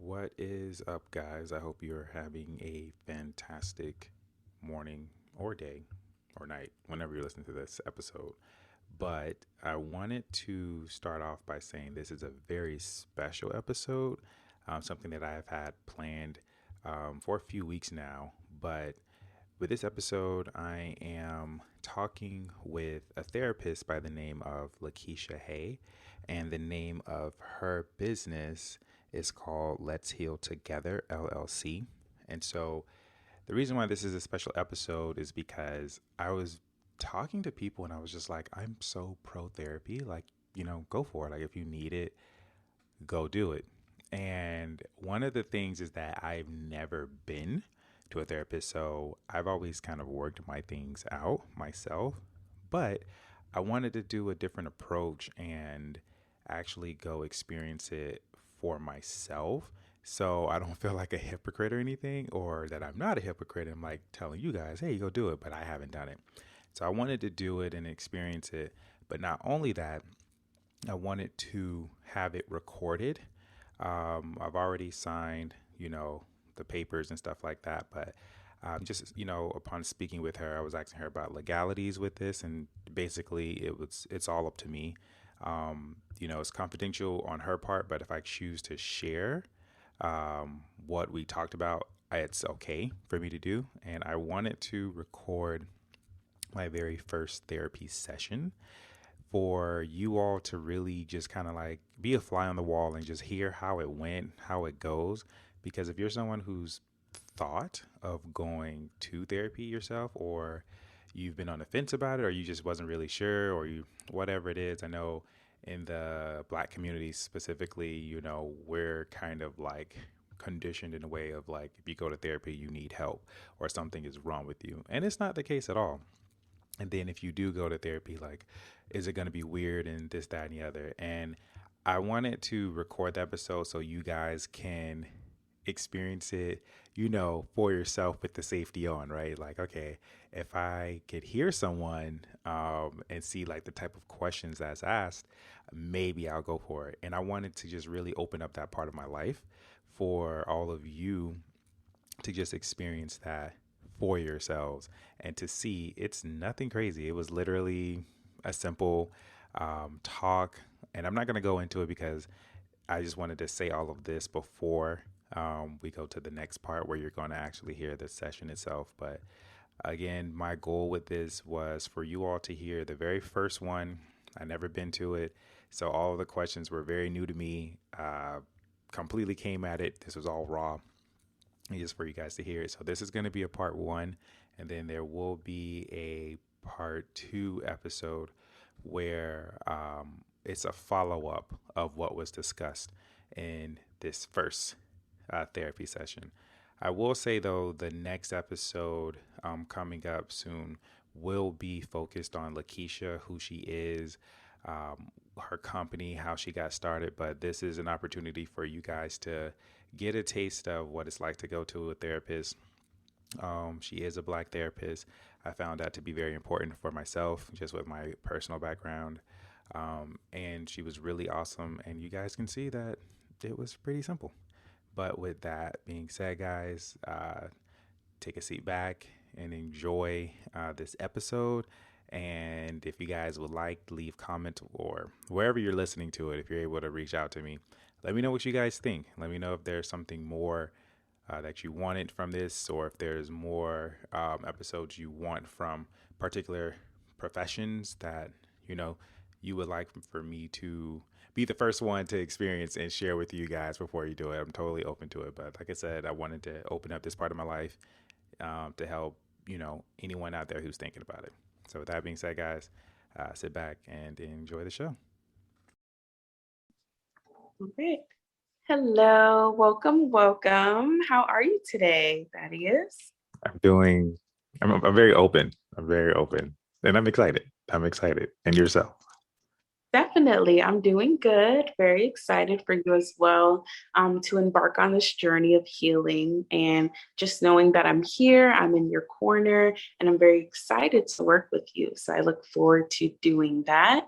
What is up, guys? I hope you're having a fantastic morning or day or night whenever you're listening to this episode. But I wanted to start off by saying this is a very special episode, something that I have had planned for a few weeks now. But with this episode, I am talking with a therapist by the name of Lakeisha Hay, and the name of her business is called Let's Heal Together LLC. And so, the reason why this is a special episode is because I was talking to people and I was just like, I'm so pro therapy. Like, go for it. Like, if you need it, go do it. And one of the things is that I've never been to a therapist. So I've always kind of worked my things out myself. But I wanted to do a different approach and actually go experience it for myself. So I don't feel like a hypocrite or anything, or that I'm not a hypocrite. I'm like telling you guys, hey, go do it, but I haven't done it. So I wanted to do it and experience it. But not only that, I wanted to have it recorded. I've already signed, the papers and stuff like that. But just, upon speaking with her, I was asking her about legalities with this, and basically, it's all up to me. It's confidential on her part, but if I choose to share what we talked about, it's okay for me to do. And I wanted to record my very first therapy session for you all to really just kind of like be a fly on the wall and just hear how it went, how it goes. Because if you're someone who's thought of going to therapy yourself, or you've been on the fence about it, or you just wasn't really sure, or you whatever it is, I know in the Black community specifically, we're kind of like conditioned in a way of like, if you go to therapy, you need help or something is wrong with you, and it's not the case at all. And then if you do go to therapy, like, is it going to be weird and this, that, and the other? And I wanted to record the episode so you guys can experience it, for yourself with the safety on, right? Like, okay, if I could hear someone and see like the type of questions that's asked, maybe I'll go for it. And I wanted to just really open up that part of my life for all of you to just experience that for yourselves and to see it's nothing crazy. It was literally a simple talk. And I'm not going to go into it because I just wanted to say all of this before we go to the next part where you're going to actually hear the session itself. But again, my goal with this was for you all to hear the very first one. I never been to it. So all of the questions were very new to me. Completely came at it. This was all raw, just for you guys to hear it. So this is going to be a part one, and then there will be a part two episode where it's a follow up of what was discussed in this first therapy session. I will say though, the next episode coming up soon will be focused on Lakeisha, who she is, her company, how she got started. But this is an opportunity for you guys to get a taste of what it's like to go to a therapist. She is a Black therapist. I found that to be very important for myself, just with my personal background. And she was really awesome. And you guys can see that it was pretty simple. But with that being said, guys, take a seat back and enjoy this episode. And if you guys would like, leave comment or wherever you're listening to it, if you're able to reach out to me, let me know what you guys think. Let me know if there's something more that you wanted from this, or if there's more episodes you want from particular professions that you would like for me to be the first one to experience and share with you guys before you do it. I'm totally open to it. But like I said, I wanted to open up this part of my life to help anyone out there who's thinking about it. So with that being said, guys, sit back and enjoy the show. Okay. Hello, welcome, welcome. How are you today, Thaddeus? I'm doing. I'm very open. I'm very open, and I'm excited. I'm excited. And yourself? Definitely, I'm doing good. Very excited for you as well to embark on this journey of healing. And just knowing that I'm here, I'm in your corner, and I'm very excited to work with you. So I look forward to doing that.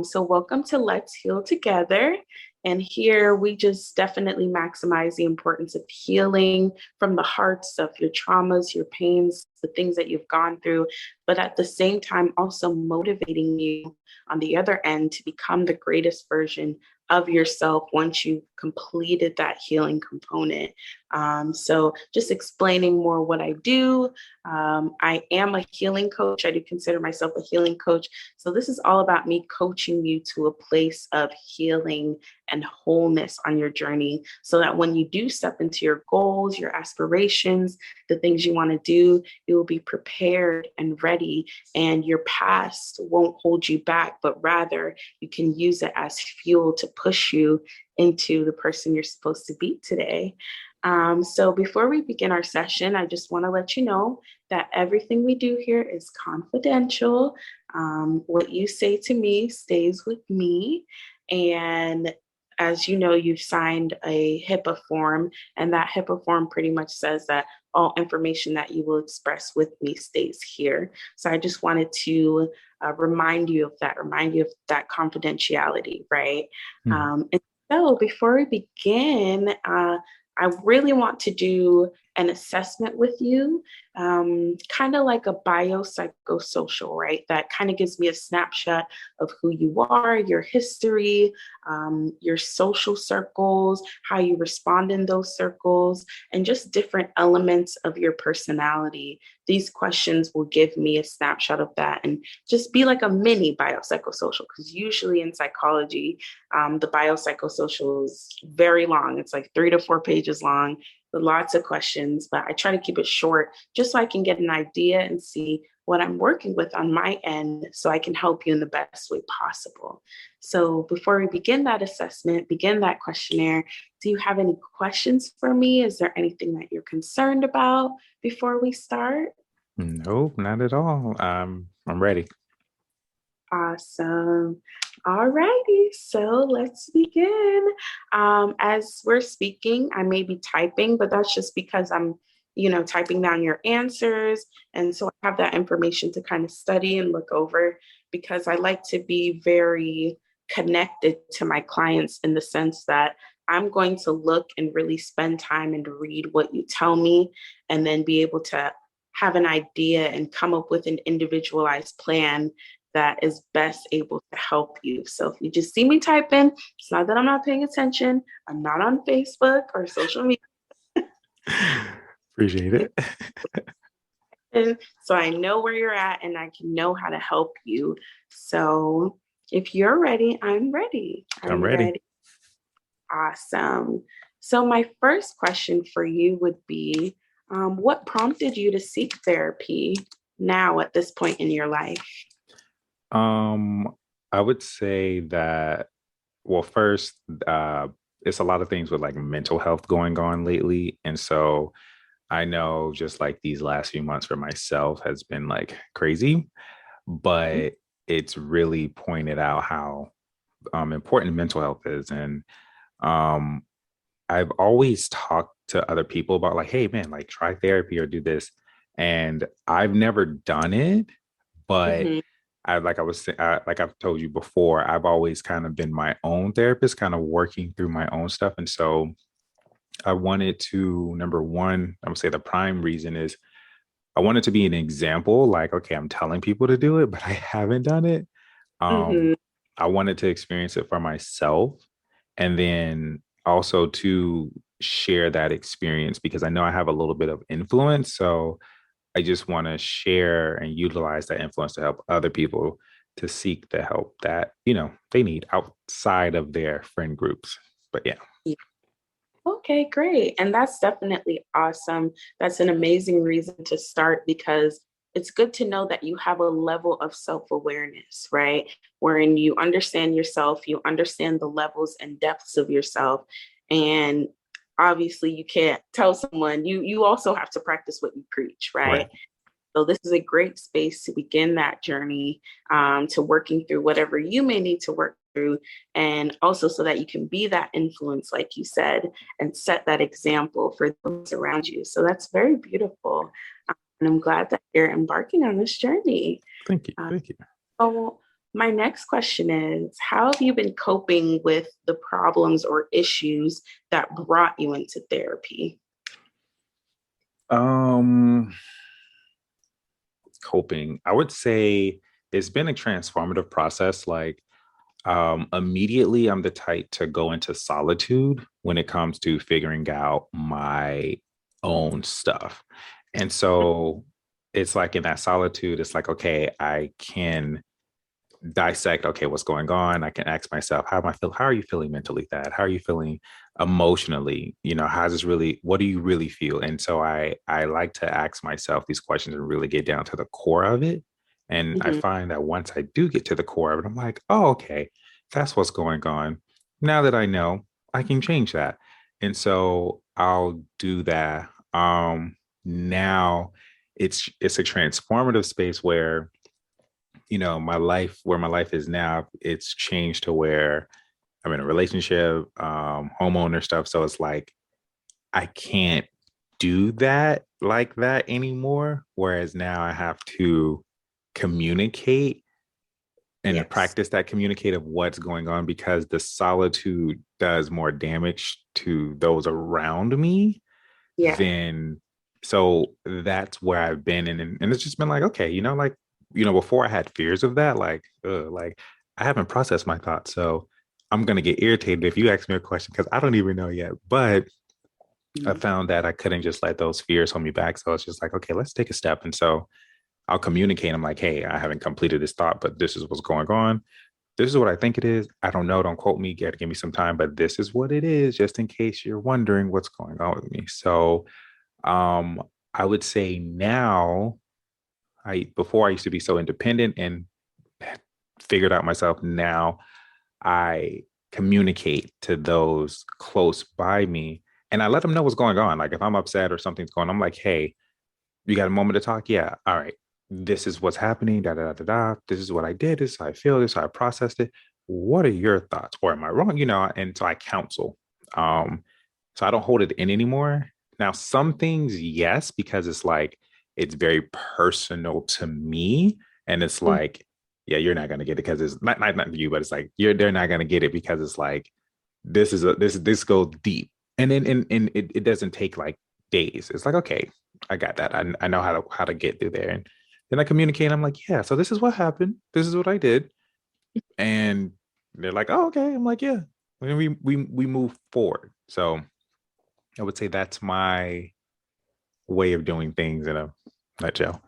So, welcome to Let's Heal Together. And here we just definitely maximize the importance of healing from the hearts of your traumas, your pains, the things that you've gone through, but at the same time, also motivating you on the other end to become the greatest version of yourself once you've completed that healing component. So, just explaining more what I do. I am a healing coach. I do consider myself a healing coach. So, this is all about me coaching you to a place of healing and wholeness on your journey so that when you do step into your goals, your aspirations, the things you want to do, you will be prepared and ready, and your past won't hold you back, but rather you can use it as fuel to push you into the person you're supposed to be today. So before we begin our session, I just want to let you know that everything we do here is confidential. What you say to me stays with me. And as you know, you've signed a HIPAA form, and that HIPAA form pretty much says that all information that you will express with me stays here. So I just wanted to remind you of that confidentiality, right? Hmm. And so before we begin, I really want to do an assessment with you, kind of like a biopsychosocial, right? That kind of gives me a snapshot of who you are, your history, your social circles, how you respond in those circles, and just different elements of your personality. These questions will give me a snapshot of that and just be like a mini biopsychosocial, because usually in psychology, the biopsychosocial is very long. It's like 3 to 4 pages long with lots of questions, but I try to keep it short just so I can get an idea and see what I'm working with on my end so I can help you in the best way possible. So before we begin that assessment, begin that questionnaire, do you have any questions for me? Is there anything that you're concerned about before we start? No, not at all. I'm ready. Awesome. All righty, so let's begin. As we're speaking, I may be typing, but that's just because I'm, typing down your answers. And so I have that information to kind of study and look over because I like to be very connected to my clients in the sense that I'm going to look and really spend time and read what you tell me and then be able to have an idea and come up with an individualized plan that is best able to help you. So if you just see me typing, it's not that I'm not paying attention. I'm not on Facebook or social media. Appreciate it. So I know where you're at and I can know how to help you. So if you're ready, I'm ready. Are I'm you ready. ready? Awesome. So my first question for you would be, what prompted you to seek therapy now at this point in your life? Um, I would say that, well, first, it's a lot of things with like mental health going on lately. And so I know just like these last few months for myself has been like crazy, but it's really pointed out how important mental health is. And um, I've always talked to other people about like, hey man, like try therapy or do this. And I've never done it, but Mhm. like I've told you before, I've always kind of been my own therapist, kind of working through my own stuff. And so I wanted to, number one, I would say the prime reason is I wanted to be an example, like, okay, I'm telling people to do it, but I haven't done it. Um, Mhm. I wanted to experience it for myself and then also to share that experience because I know I have a little bit of influence. So I just want to share and utilize that influence to help other people to seek the help that, they need outside of their friend groups. But yeah. Okay, great. And that's definitely awesome. That's an amazing reason to start because it's good to know that you have a level of self awareness, right? Wherein you understand yourself, you understand the levels and depths of yourself. And obviously, you can't tell someone, you also have to practice what you preach, right? Right. So this is a great space to begin that journey, to working through whatever you may need to work through, and also so that you can be that influence, like you said, and set that example for those around you. So that's very beautiful, and I'm glad that you're embarking on this journey. Thank you. Uh, Thank you. so My next question is, how have you been coping with the problems or issues that brought you into therapy? Um, Coping, I would say it's been a transformative process. Like, immediately, I'm the type to go into solitude when it comes to figuring out my own stuff. And so it's like in that solitude, it's like, okay, I can dissect, okay, what's going on. I can ask myself, how am I feel? How are you feeling mentally? That how are you feeling emotionally? How's this really, what do you really feel? And so I like to ask myself these questions and really get down to the core of it. And I Mhm. find that once I do get to the core of it, I'm like, oh, okay, that's what's going on. Now that I know, I can change that. And so I'll do that. Now it's a transformative space where my life, where my life is now, it's changed to where I'm in a relationship, homeowner stuff. So it's like I can't do that like that anymore. Whereas now I have to communicate and Yes. practice that communicate of what's going on, because the solitude does more damage to those around me Yeah. than. So that's where I've been, and it's just been like, okay, like, before I had fears of that, like I haven't processed my thoughts, so I'm gonna get irritated if you ask me a question because I don't even know yet. But I Mhm. found that I couldn't just let those fears hold me back, so it's just like, okay, let's take a step. And so I'll communicate. I'm like, hey, I haven't completed this thought, but this is what's going on. This is what I think it is. I don't know. Don't quote me. Gotta give me some time, but this is what it is, just in case you're wondering what's going on with me. So um, I would say now, I before I used to be so independent and figured out myself. Now I communicate to those close by me and I let them know what's going on. Like if I'm upset or something's going on, I'm like, hey, you got a moment to talk? Yeah. All right. This is what's happening. Da da da da da. This is what I did. This is how I feel. This is how I processed it. What are your thoughts? Or am I wrong? And so I counsel. Um, so I don't hold it in anymore. Now, some things, yes, because it's like it's very personal to me. And it's Mhm. like, yeah, you're not gonna get it because it's not you, but it's like they're not gonna get it because it's like this goes deep. And it doesn't take like days. It's like, okay, I got that. I know how to get through there. And then I communicate. I'm like, yeah, so this is what happened. This is what I did. And they're like, oh, okay. I'm like, yeah. And we move forward. So I would say that's my way of doing things in a nutshell.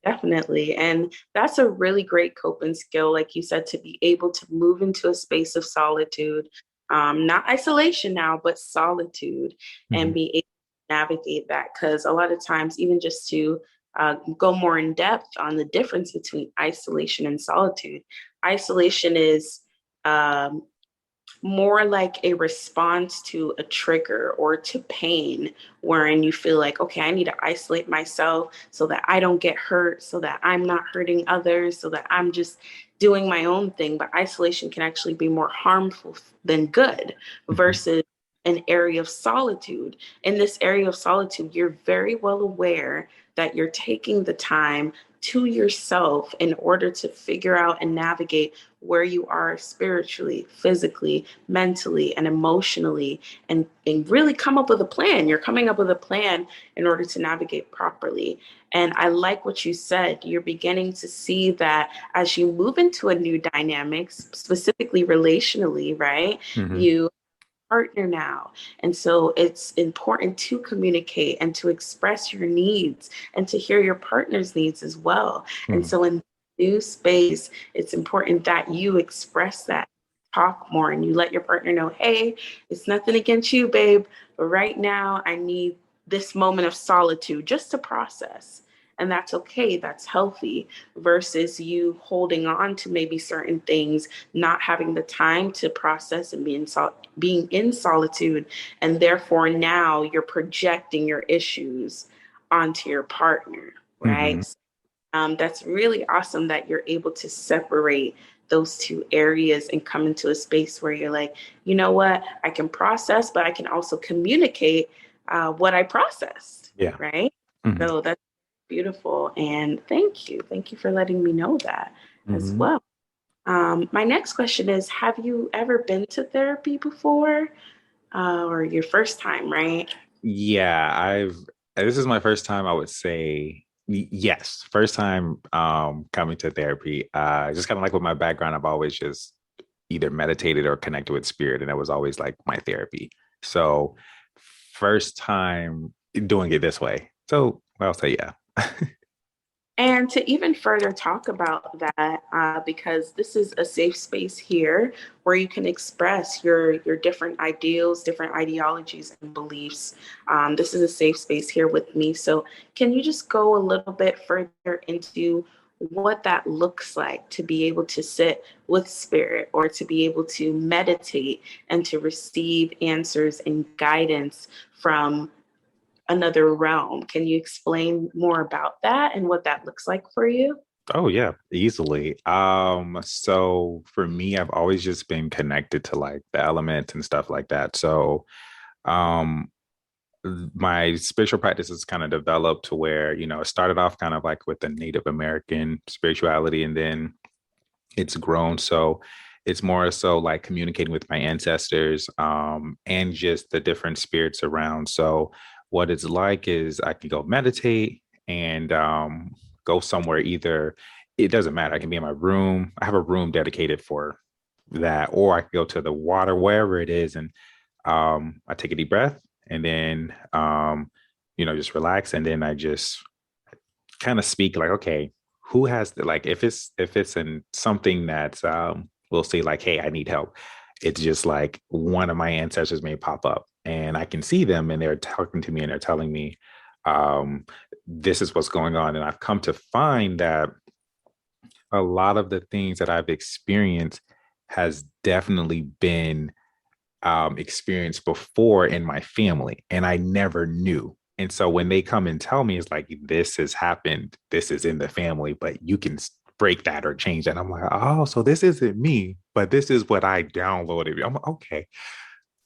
Definitely. And that's a really great coping skill, like you said, to be able to move into a space of solitude, not isolation now, but solitude, and Mhm. be able to navigate that. Because a lot of times, even just to go more in depth on the difference between isolation and solitude, isolation is um, more like a response to a trigger or to pain, wherein you feel like, okay, I need to isolate myself so that I don't get hurt, so that I'm not hurting others, so that I'm just doing my own thing. But isolation can actually be more harmful than good Mhm. versus an area of solitude. In this area of solitude, you're very well aware that you're taking the time to yourself in order to figure out and navigate where you are spiritually, physically, mentally, and emotionally, and really come up with a plan. You're coming up with a plan in order to navigate properly. And I like what you said. You're beginning to see that as you move into a new dynamics, specifically relationally, right? Mhm. You partner now. And so it's important to communicate and to express your needs and to hear your partner's needs as well. And Mhm. so in new space, it's important that you express that, talk more, and you let your partner know, hey, it's nothing against you, babe, but right now I need this moment of solitude just to process. And that's okay, that's healthy, versus you holding on to maybe certain things, not having the time to process and being in solitude, and therefore now you're projecting your issues onto your partner, Mhm. right? That's really awesome that you're able to separate those two areas and come into a space where you're like, you know what, I can process, but I can also communicate what I processed, Yeah. right? Mhm. So that's Beautiful. And thank you. Thank you for letting me know that as Hmm. well. My next question is, have you ever been to therapy before? Or your first time, right? Yeah, this is my first time, I would say yes, first time coming to therapy. Just kind of like with my background, I've always just either meditated or connected with spirit, and it was always like my therapy. So first time doing it this way. So I'll say yeah. And to even further talk about that, because this is a safe space here where you can express your different ideals, different ideologies, and beliefs. This is a safe space here with me. So, can you just go a little bit further into what that looks like to be able to sit with spirit or to be able to meditate and to receive answers and guidance from another realm? Can you explain more about that and what that looks like for you? Oh yeah, easily. So for me, I've always just been connected to like the elements and stuff like that. So um my spiritual practice has kind of developed to where, it started off kind of like with the Native American spirituality, and then it's grown. So it's more so like communicating with my ancestors, and just the different spirits around. So what it's like is I can go meditate and go somewhere, either it doesn't matter. I can be in my room. I have a room dedicated for that, or I can go to the water, wherever it is, and I take a deep breath, and then just relax, and then I just kind of speak like, okay, who has the, like, if it's in something that's we'll say like, hey, I need help. It's just like one of my ancestors may pop up, and I can see them, and they're talking to me, and they're telling me um this is what's going on. And I've come to find that a lot of the things that I've experienced has definitely been experienced before in my family, and I never knew. And so when they come and tell me, it's like, this has happened, this is in the family, but you can break that or change that. I'm like, oh, so this isn't me, but this is what I downloaded. I'm like, okay,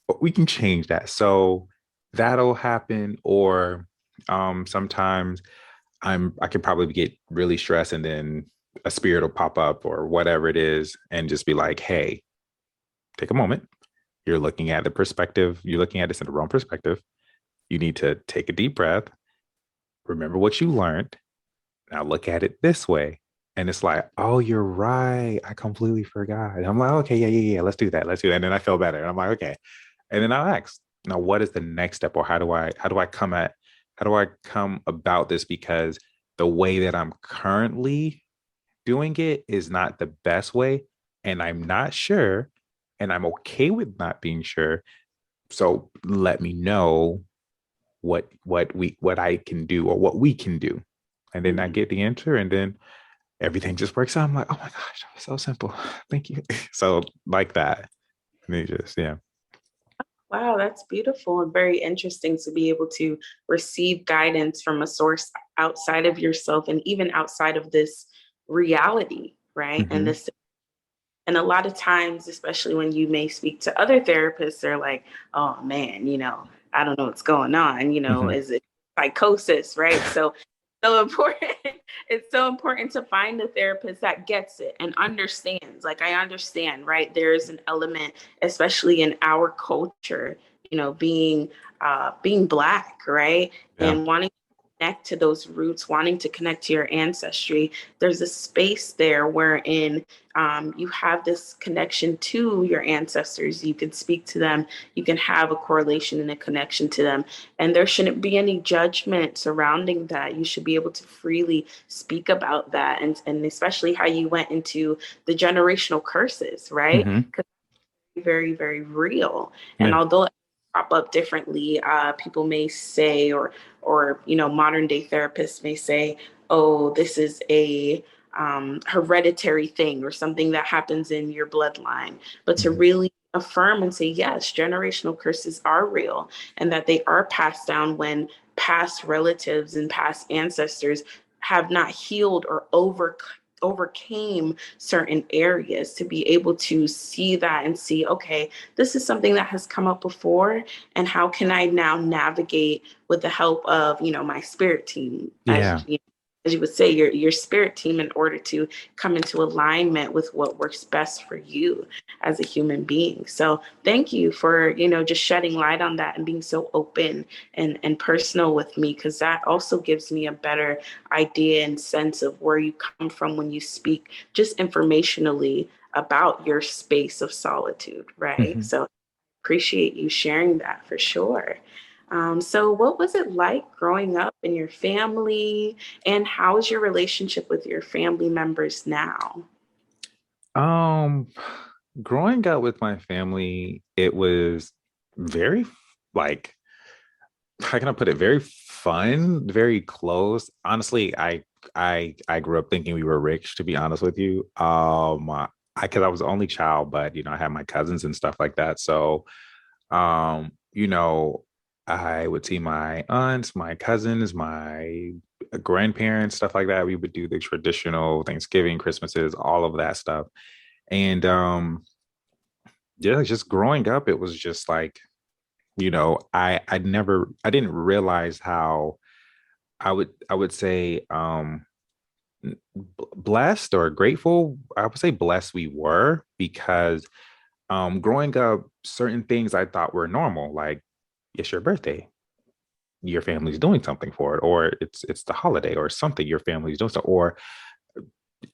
but we can change that. So that'll happen. Or sometimes I can probably get really stressed, and then a spirit will pop up or whatever it is, and just be like, hey, take a moment. You're looking at the perspective, you're looking at this in the wrong perspective. You need to take a deep breath, remember what you learned. Now look at it this way. And it's like, oh, you're right. I completely forgot. And I'm like, okay, yeah, yeah, yeah. Let's do that. Let's do that. And then I feel better. And I'm like, okay. And then I'll ask, now what is the next step? Or how do I come about this? Because the way that I'm currently doing it is not the best way. And I'm not sure. And I'm okay with not being sure. So let me know what I can do, or what we can do. And then I Mhm. get the answer, and then everything just works out. I'm like, oh my gosh, that was so simple. Thank you. So like that. And it just, yeah. Wow, that's beautiful and very interesting to be able to receive guidance from a source outside of yourself and even outside of this reality, right? And Hmm. this, and a lot of times, especially when you may speak to other therapists, they're like, oh man, I don't know what's going on, Hmm. is it psychosis, right? So important. It's so important to find a therapist that gets it and understands. Like, I understand, right? There's an element, especially in our culture, being black, right? Yeah. And wanting to connect to those roots, wanting to connect to your ancestry. There's a space there wherein you have this connection to your ancestors. You can speak to them. You can have a correlation and a connection to them. And there shouldn't be any judgment surrounding that. You should be able to freely speak about that. And especially how you went into the generational curses, right? Hmm. Because it's very, very real. And Yeah. although it pop up differently, people may say, or modern day therapists may say, oh, this is a hereditary thing or something that happens in your bloodline. But to Hmm. really affirm and say, yes, generational curses are real and that they are passed down when past relatives and past ancestors have not healed or overcame certain areas, to be able to see that and see, okay, this is something that has come up before, and how can I now navigate with the help of my spirit team, as Yeah. as you would say, your spirit team in order to come into alignment with what works best for you as a human being. So thank you for, just shedding light on that and being so open and personal with me, because that also gives me a better idea and sense of where you come from when you speak just informationally about your space of solitude, right? Mhm. So appreciate you sharing that for sure. So, what was it like growing up in your family, and how is your relationship with your family members now? Um, Growing up with my family, it was very like how can I put it? Very fun, very close. Honestly, I grew up thinking we were rich, to be honest with you. Because I was the only child, but I had my cousins and stuff like that. So um, you know, I would see my aunts, my cousins, my grandparents, stuff like that. We would do the traditional Thanksgiving, Christmases, all of that stuff. And yeah, just growing up, it was just like, I didn't realize how I would say blessed or grateful. I would say blessed we were because growing up, certain things I thought were normal, like it's your birthday, your family's doing something for it, or it's the holiday or something your family's doing so, or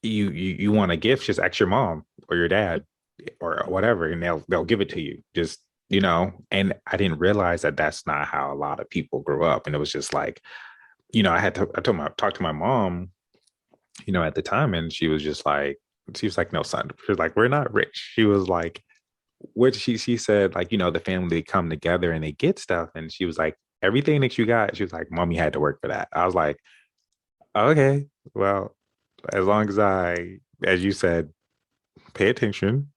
you want a gift, just ask your mom or your dad or whatever, and they'll give it to you. Just and I didn't realize that that's not how a lot of people grew up, and it was just like I talked to my mom, at the time, and she was like, no, son. She was like, we're not rich. She was like, what she said, like, the family they come together and they get stuff. And she was like, everything that you got, she was like, mommy had to work for that. I was like, okay, well, as long as as you said, pay attention,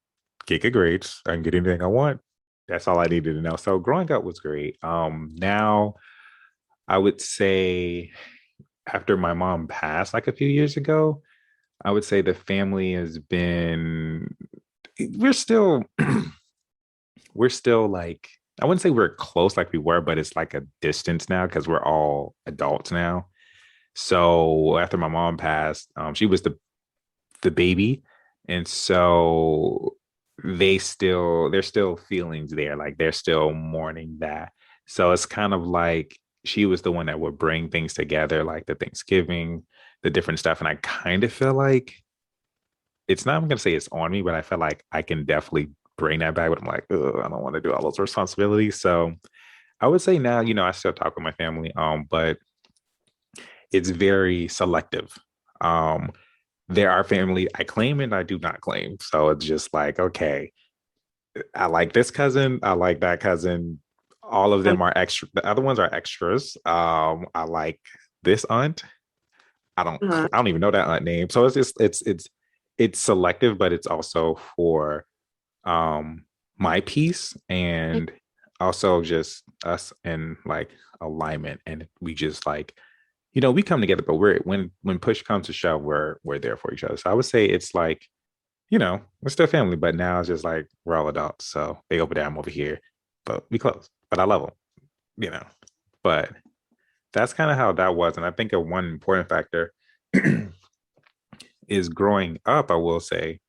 get good grades, I can get anything I want. That's all I needed to know. So growing up was great. Now I would say after my mom passed like a few years ago, I would say the family has been we're still we're still like I wouldn't say we're close like we were, but it's like a distance now because we're all adults now. So after my mom passed, she was the baby, and so there's still feelings there, like they're still mourning that. So it's kind of like she was the one that would bring things together, like the Thanksgiving, the different stuff, and I kind of feel like it's not. I'm gonna say it's on me, but I feel like I can definitely bring that back. But I'm like, ugh, I don't want to do all those responsibilities. So I would say now, I still talk with my family, but it's very selective. Um, there are family I claim and I do not claim. So it's just like, okay, I like this cousin, I like that cousin. All of them are extra. The other ones are extras. I like this aunt. Uh-huh. I don't even know that aunt name. So it's selective, but it's also for my peace and also just us in like alignment. And we just like, we come together, but when push comes to shove, we're there for each other. So I would say it's like, we're still family, but now it's just like we're all adults. So they over there, I'm over here, but we close. But I love them, you know. But that's kind of how that was. And I think a one important factor is growing up, I will say,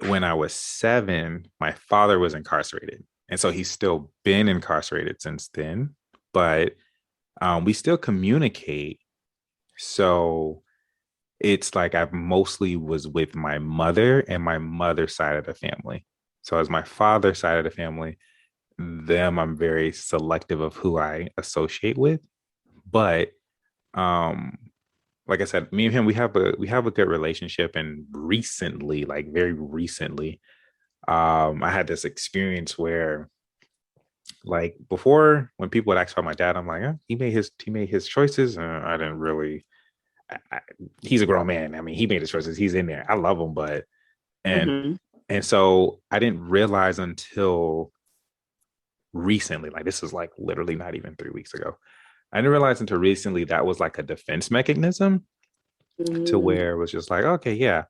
when I was 7, my father was incarcerated. And so he's still been incarcerated since then, but we still communicate. So it's like I mostly was with my mother and my mother's side of the family. So as my father's side of the family, them I'm very selective of who I associate with. But um like I said, me and him we have a good relationship. And recently, like very recently, I had this experience where like before when people would ask about my dad, I'm like, he made his choices, and I didn't really I, he's a grown man. I mean, he made his choices. He's in there. I love him, but and Mhm. and so I didn't realize until recently, like this is like literally not even 3 weeks ago. I didn't realize until recently that was like a defense mechanism to Mm. where it was just like, okay, yeah.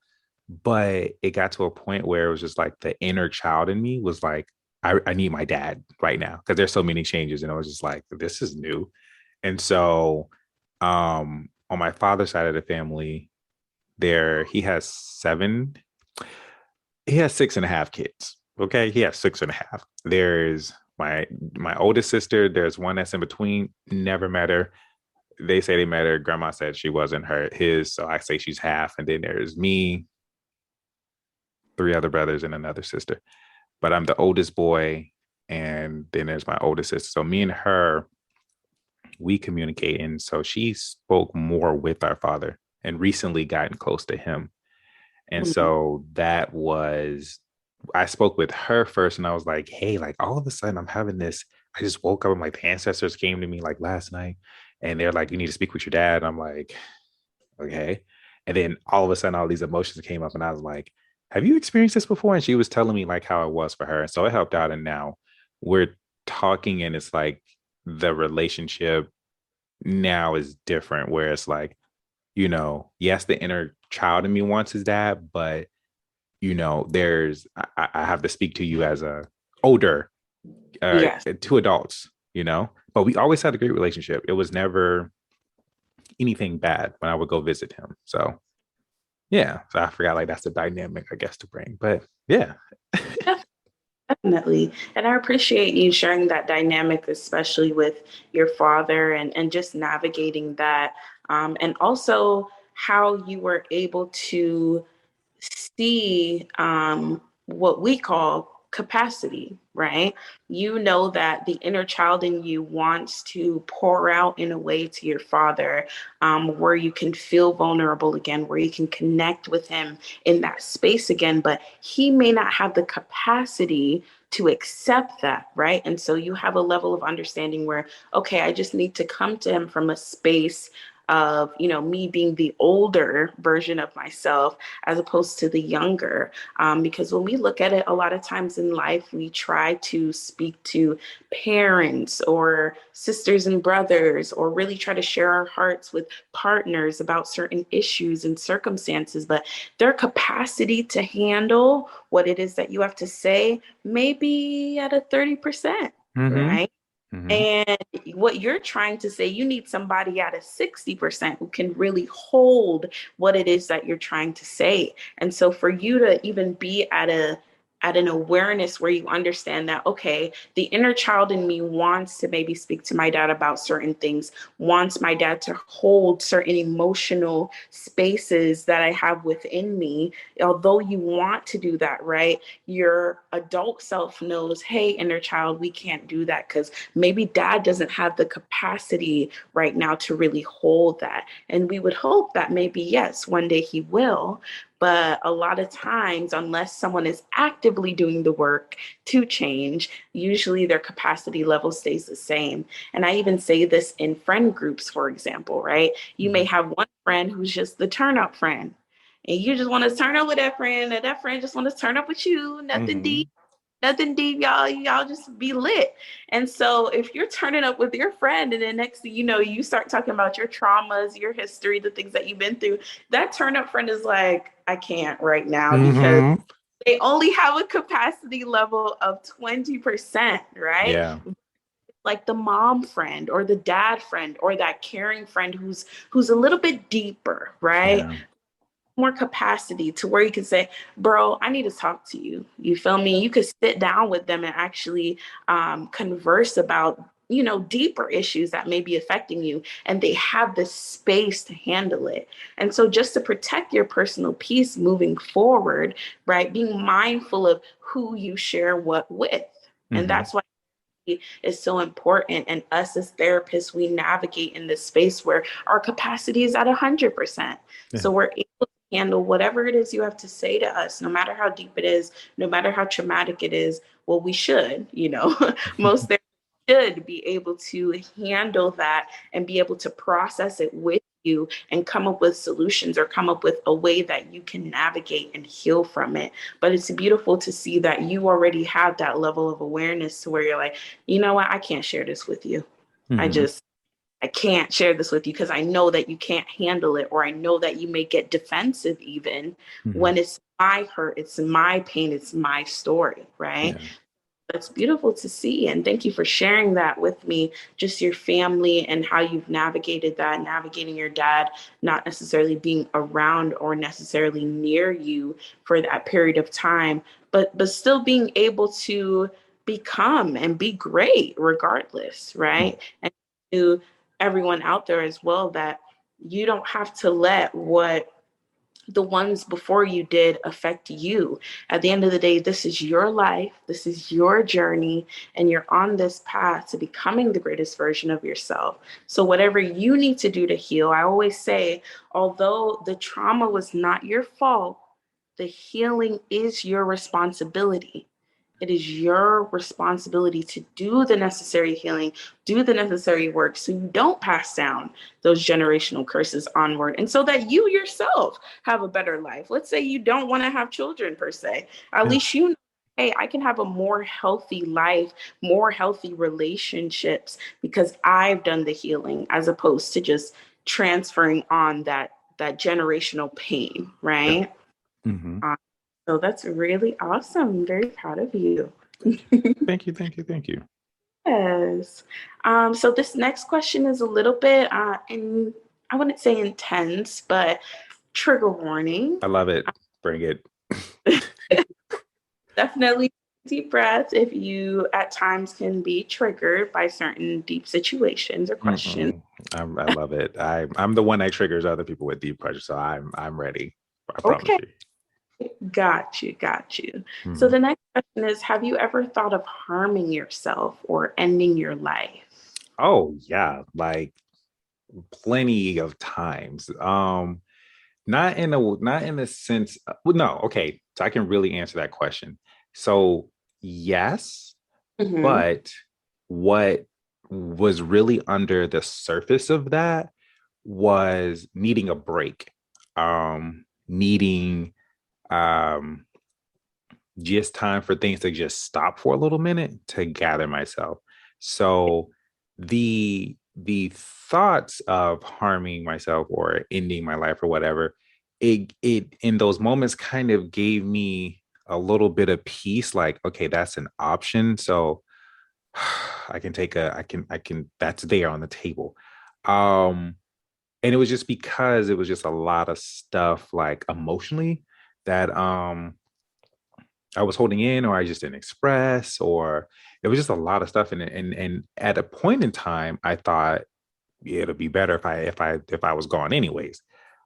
But it got to a point where it was just like the inner child in me was like, I need my dad right now because there's so many changes. And I was just like, this is new. And so on my father's side of the family, there he has 6.5 kids. Okay. He has 6.5. There's my oldest sister. There's one that's in between. Never met her. They say they met her. Grandma said she wasn't his. So I say she's half. And then there's me, three other brothers, and another sister. But I'm the oldest boy. And then there's my oldest sister. So me and her, we communicate. And so she spoke more with our father and recently gotten close to him. And Mhm. so I spoke with her first and I was like, hey, like all of a sudden I'm having this. I just woke up and my ancestors came to me like last night and they're like, you need to speak with your dad. And I'm like, okay. And then all of a sudden all these emotions came up and I was like, have you experienced this before? And she was telling me like how it was for her. And so it helped out. And now we're talking and it's like the relationship now is different where it's like, yes, the inner child in me wants his dad, but I have to speak to you as a older, Yes. two adults, but we always had a great relationship. It was never anything bad when I would go visit him. So yeah, so I forgot like that's the dynamic I guess to bring, but yeah. Definitely. And I appreciate you sharing that dynamic, especially with your father and just navigating that. And also how you were able to see what we call capacity, right? You know that the inner child in you wants to pour out in a way to your father, where you can feel vulnerable again, where you can connect with him in that space again, but he may not have the capacity to accept that, right? And so you have a level of understanding where, okay, I just need to come to him from a space of, me being the older version of myself as opposed to the younger. Because when we look at it, a lot of times in life, we try to speak to parents or sisters and brothers, or really try to share our hearts with partners about certain issues and circumstances. But their capacity to handle what it is that you have to say may be at a 30%, Mm-hmm. right? Mm-hmm. And what you're trying to say, you need somebody at a 60% who can really hold what it is that you're trying to say. And so for you to even be at an awareness where you understand that, okay, the inner child in me wants to maybe speak to my dad about certain things, wants my dad to hold certain emotional spaces that I have within me. Although you want to do that, right? Your adult self knows, hey, inner child, we can't do that because maybe dad doesn't have the capacity right now to really hold that. And we would hope that maybe, yes, one day he will. But a lot of times, unless someone is actively doing the work to change, usually their capacity level stays the same. And I even say this in friend groups, for example, right? You may have one friend who's just the turn up friend. And you just want to turn up with that friend, and that friend just want to turn up with you, Mm-hmm. nothing deep, y'all just be lit. And so if you're turning up with your friend and then next thing you know, you start talking about your traumas, your history, the things that you've been through, that turn up friend is like, I can't right now because Mm-hmm. they only have a capacity level of 20%, right? Yeah. Like the mom friend or the dad friend or that caring friend who's a little bit deeper, right? Yeah. More capacity to where you can say, bro, I need to talk to you. You feel me? You could sit down with them and actually converse about, deeper issues that may be affecting you. And they have the space to handle it. And so just to protect your personal peace moving forward, right? Being mindful of who you share what with. And Mm-hmm. that's why is so important. And us as therapists, we navigate in this space where our capacity is at 100%. Yeah. So we're able to handle whatever it is you have to say to us, no matter how deep it is, no matter how traumatic it is. Well, we should, most therapists should be able to handle that and be able to process it with you and come up with solutions or come up with a way that you can navigate and heal from it. But it's beautiful to see that you already have that level of awareness to where you're like, you know what, I can't share this with you. I Mm-hmm. just, I can't share this with you because I know that you can't handle it, or I know that you may get defensive even Mm-hmm. when it's my hurt, it's my pain, it's my story, right? Yeah. That's beautiful to see. And thank you for sharing that with me, just your family and how you've navigated that, navigating your dad not necessarily being around or necessarily near you for that period of time, but still being able to become and be great regardless, right? And to everyone out there as well, that you don't have to let what the ones before you did affect you. At the end of the day, this is your life, this is your journey, and you're on this path to becoming the greatest version of yourself. So, whatever you need to do to heal, I always say, although the trauma was not your fault, the healing is your responsibility. It is your responsibility to do the necessary healing, do the necessary work so you don't pass down those generational curses onward and so that you yourself have a better life. Let's say you don't want to have children per se. At Yeah. least you know, hey, I can have a more healthy life, more healthy relationships because I've done the healing as opposed to just transferring on that generational pain, Yeah. right? Hmm. Uh, so that's really awesome. I'm very proud of you. Thank you. Thank you. Thank you. Yes. So this next question is a little bit, I wouldn't say intense, but trigger warning. I love it. Bring it. Definitely deep breath if you at times can be triggered by certain deep situations or questions. Mm-mm. I love it. I'm the one that triggers other people with deep pressure, so I'm ready. I promise Okay, you. got you, got you. So Mhm. the next question is, have you ever thought of harming yourself or ending your life? Oh yeah, like plenty of times. Not in a sense. Well, no. Okay, so I can really answer that question. So yes, Mm-hmm. but what was really under the surface of that was needing a break, needing um just time for things to just stop for a little minute to gather myself. So the thoughts of harming myself or ending my life or whatever, it in those moments kind of gave me a little bit of peace, like, okay, that's an option. So I can that's there on the table. Um and it was just because it was just a lot of stuff like emotionally that I was holding in, or I just didn't express, or it was just a lot of stuff. And at a point in time, I thought, yeah, it'll be better if I was gone anyways.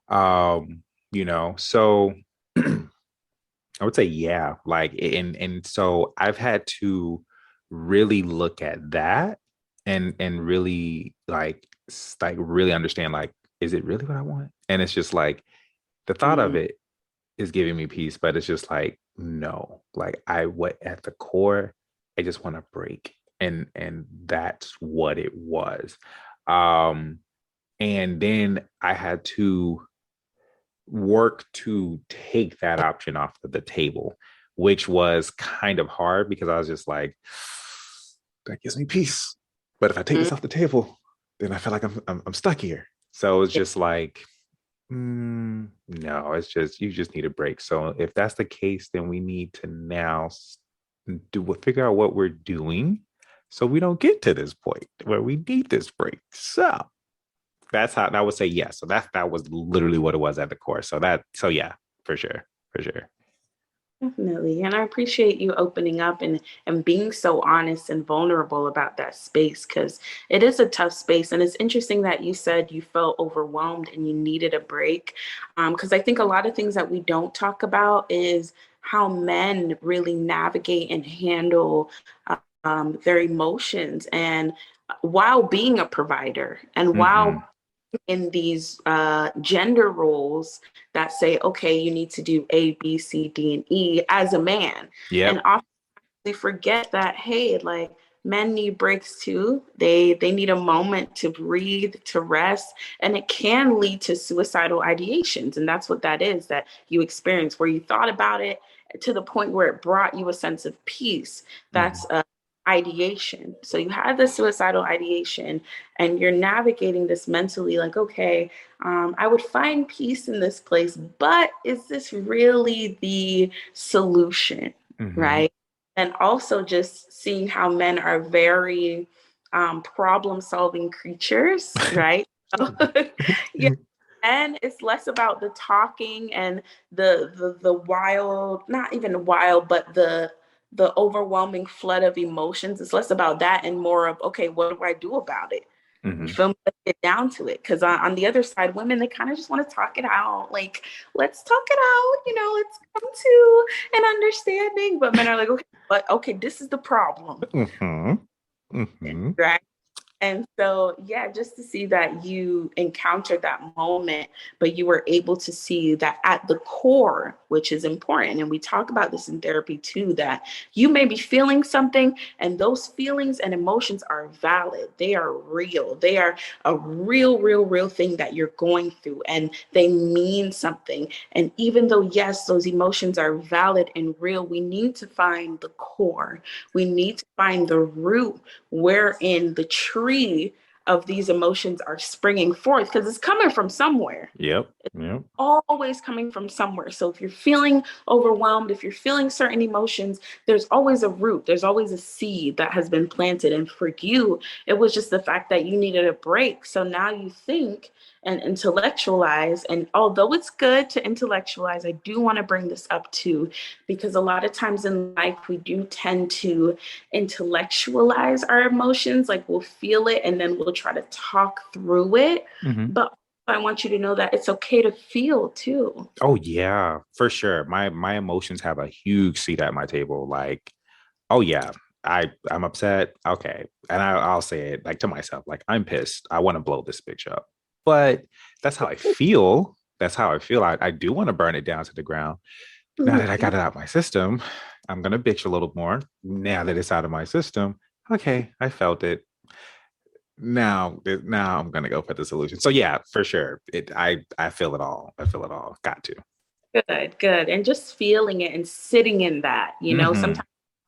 Um, so I would say yeah, like, and so I've had to really look at that and really like really understand, like, is it really what I want? And it's just like the thought of Mm, it is giving me peace, but it's just like, no, like what at the core, I just want to break. And that's what it was. Um, and then I had to work to take that option off of the table, which was kind of hard because I was just like, that gives me peace. But if I take mm, this off the table, then I feel like I'm stuck here. So it's yeah. just like, no, it's just you just need a break. So if that's the case, then we need to now figure out what we're doing so we don't get to this point where we need this break. So that's how I would say yes. So that was literally what it was at the core. So yeah, for sure, for sure. Definitely. And I appreciate you opening up and being so honest and vulnerable about that space because it is a tough space. And it's interesting that you said you felt overwhelmed and you needed a break. Because I think a lot of things that we don't talk about is how men really navigate and handle their emotions and while being a provider and while Mm-hmm. in these gender roles that say, okay, you need to do A, B, C, D, and E as a man. And Yep. often they forget that, hey, like men need breaks too. They need a moment to breathe, to rest, and it can lead to suicidal ideations. And that's what that is that you experience where you thought about it to the point where it brought you a sense of peace. Mm-hmm. That's ideation. So you had the suicidal ideation and you're navigating this mentally like, okay, I would find peace in this place, but is this really the solution? Mm-hmm. Right? And also just seeing how men are very problem solving creatures, right? Yeah. And it's less about the talking and the wild, not even wild, but the overwhelming flood of emotions. It's less about that and more of, okay, what do I do about it? You Hmm. feel me? Let's get down to it. Because on the other side, women, they kind of just want to talk it out. Like, let's talk it out. Let's come to an understanding. But men are like, okay, but okay, this is the problem, Hmm. Hmm. right? And so, yeah, just to see that you encountered that moment, but you were able to see that at the core, which is important. And we talk about this in therapy too, that you may be feeling something, and those feelings and emotions are valid. They are real. They are a real, real, real thing that you're going through, and they mean something. And even though, yes, those emotions are valid and real, we need to find the core. We need to find the root wherein the tree of these emotions are springing forth because it's coming from somewhere, Yep. Yep. always coming from somewhere. So if you're feeling overwhelmed, if you're feeling certain emotions, there's always a root, there's always a seed that has been planted. And for you, it was just the fact that you needed a break. So now you think and intellectualize. And although it's good to intellectualize, I do want to bring this up too, because a lot of times in life, we do tend to intellectualize our emotions. Like we'll feel it and then we'll try to talk through it. Hmm. But I want you to know that it's okay to feel too. Oh yeah, for sure. My emotions have a huge seat at my table. Like, oh yeah, I'm upset. Okay, and I'll say it like to myself, like I'm pissed. I want to blow this bitch up, but that's how I feel. That's how I feel. I do want to burn it down to the ground. Now that I got it out of my system, I'm gonna bitch a little more. Now that it's out of my system, okay, I felt it. Now I'm gonna go for the solution. So yeah, for sure. I feel it all. I feel it all. Got to. Good, good. And just feeling it and sitting in that, sometimes Hmm. it's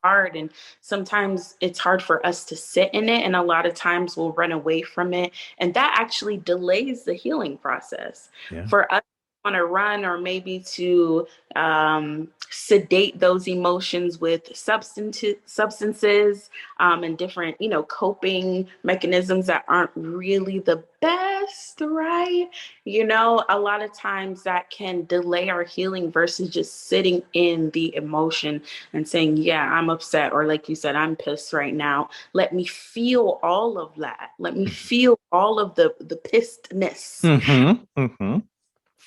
hard and sometimes it's hard for us to sit in it. And a lot of times we'll run away from it. And that actually delays the healing process. Yeah. For us to want to run or maybe to sedate those emotions with substances and different, coping mechanisms that aren't really the best, right? A lot of times that can delay our healing versus just sitting in the emotion and saying, yeah, I'm upset. Or like you said, I'm pissed right now. Let me feel all of that. Let me feel all of the pissedness. Hmm. Hmm.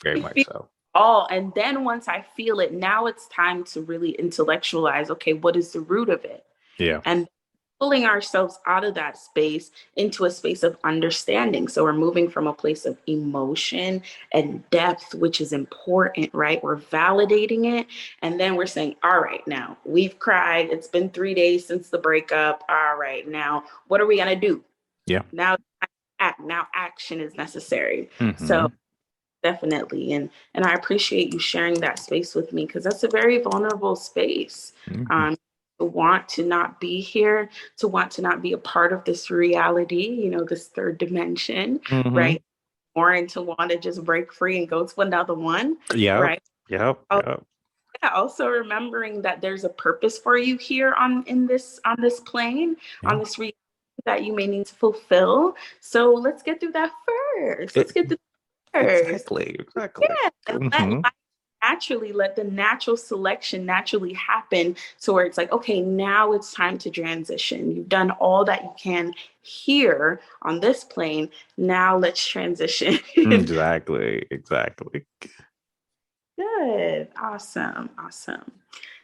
Very I much feel so. all. And then once I feel it, now it's time to really intellectualize, okay, what is the root of it? Yeah. And pulling ourselves out of that space into a space of understanding. So we're moving from a place of emotion and depth, which is important, right? We're validating it. And then we're saying, all right, now we've cried. It's been 3 days since the breakup. All right, now what are we going to do? Yeah. Now, act. Now action is necessary. So Hmm. definitely. And I appreciate you sharing that space with me because that's a very vulnerable space. Hmm. Um, to want to not be here, to want to not be a part of this reality, this third dimension, Hmm. right? Or and to want to just break free and go to another one, Yep. right? Yep. Oh, Yep. yeah, also remembering that there's a purpose for you here on this plane, Yeah. on this reality that you may need to fulfill. So let's get through that first. Let's It, get through first. exactly. Exactly. Yeah, and let Hmm. life naturally, let the natural selection naturally happen to where it's like, okay, now it's time to transition. You've done all that you can here on this plane. Now let's transition. Exactly. Exactly. Good. Awesome. Awesome.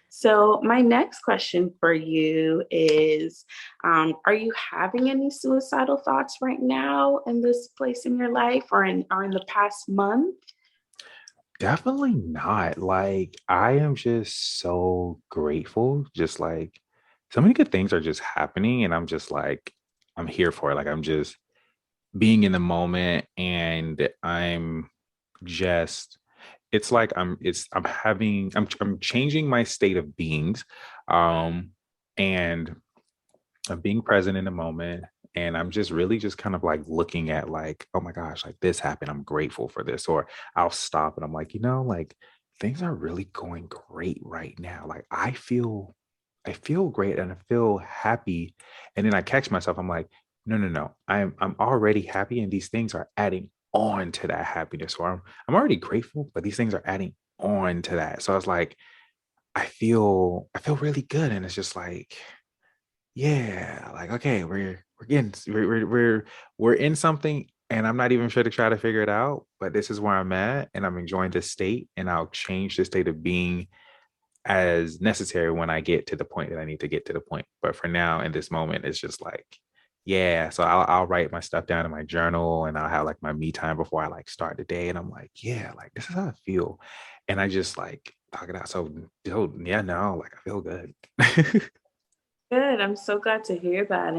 So, my next question for you is are you having any suicidal thoughts right now in this place in your life or in the past month? Definitely not. Like, I am just so grateful. Just like so many good things are just happening, and I'm just like, I'm here for it. Like, I'm just being in the moment, and I'm just, it's like I'm changing my state of beings. Um, and I'm being present in the moment. And I'm just really just kind of like looking at like, oh my gosh, like this happened. I'm grateful for this. Or I'll stop and I'm like, like things are really going great right now. Like I feel I feel great and I feel happy. And then I catch myself, I'm like, no, no, no. I'm already happy and these things are adding on to that happiness. Or I'm already grateful, but these things are adding on to that. So I was like, I feel really good. And it's just like, yeah, like okay, we're getting we're in something and I'm not even sure to try to figure it out, but this is where I'm at and I'm enjoying this state and I'll change the state of being as necessary when I get to the point that I need to get to the point. But for now, in this moment, it's just like, yeah. So I'll write my stuff down in my journal and I'll have like my me time before I like start the day. And I'm like, yeah, like this is how I feel. And I just like talk it out. So yeah, no, like I feel good. Good. I'm so glad to hear that,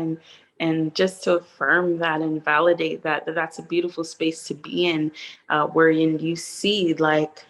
and just to affirm that and validate that that's a beautiful space to be in, wherein you see like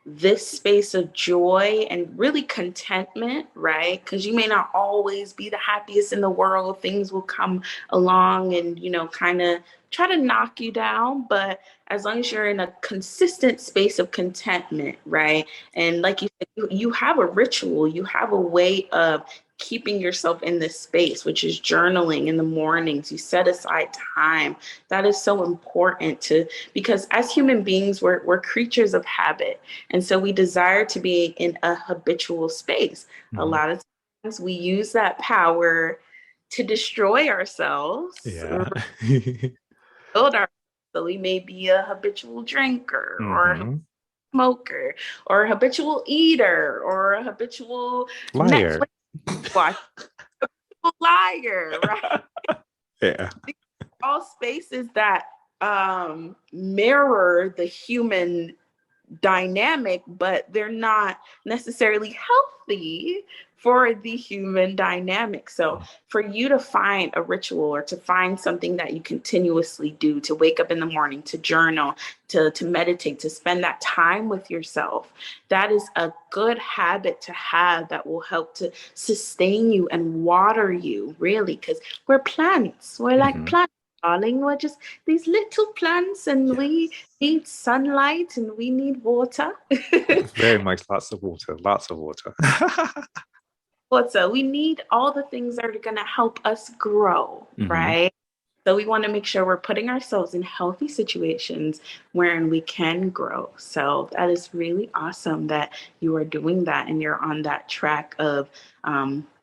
this space of joy and really contentment, right? Because you may not always be the happiest in the world. Things will come along and, kind of try to knock you down. But as long as you're in a consistent space of contentment, right? And like you said, you have a ritual, you have a way of keeping yourself in this space, which is journaling in the mornings. You set aside time. That is so important because as human beings, we're creatures of habit. And so we desire to be in a habitual space. A Mhm. lot of times we use that power to destroy ourselves, Yeah. build our so we may be a habitual drinker or a Hmm. smoker or a habitual eater or a habitual Netflix Liar. watcher, liar, right? Yeah. All spaces that mirror the human dynamic, but they're not necessarily healthy for the human dynamic. So, for you to find a ritual or to find something that you continuously do, to wake up in the morning, to journal, to meditate, to spend that time with yourself, that is a good habit to have that will help to sustain you and water you, really, because we're plants. We're like Hmm. plants, darling. We're just these little plants, and we Yes. need sunlight and we need water. Very much lots of water, lots of water. Water. We need all the things that are going to help us grow, Hmm. right? So we want to make sure we're putting ourselves in healthy situations wherein we can grow. So that is really awesome that you are doing that and you're on that track of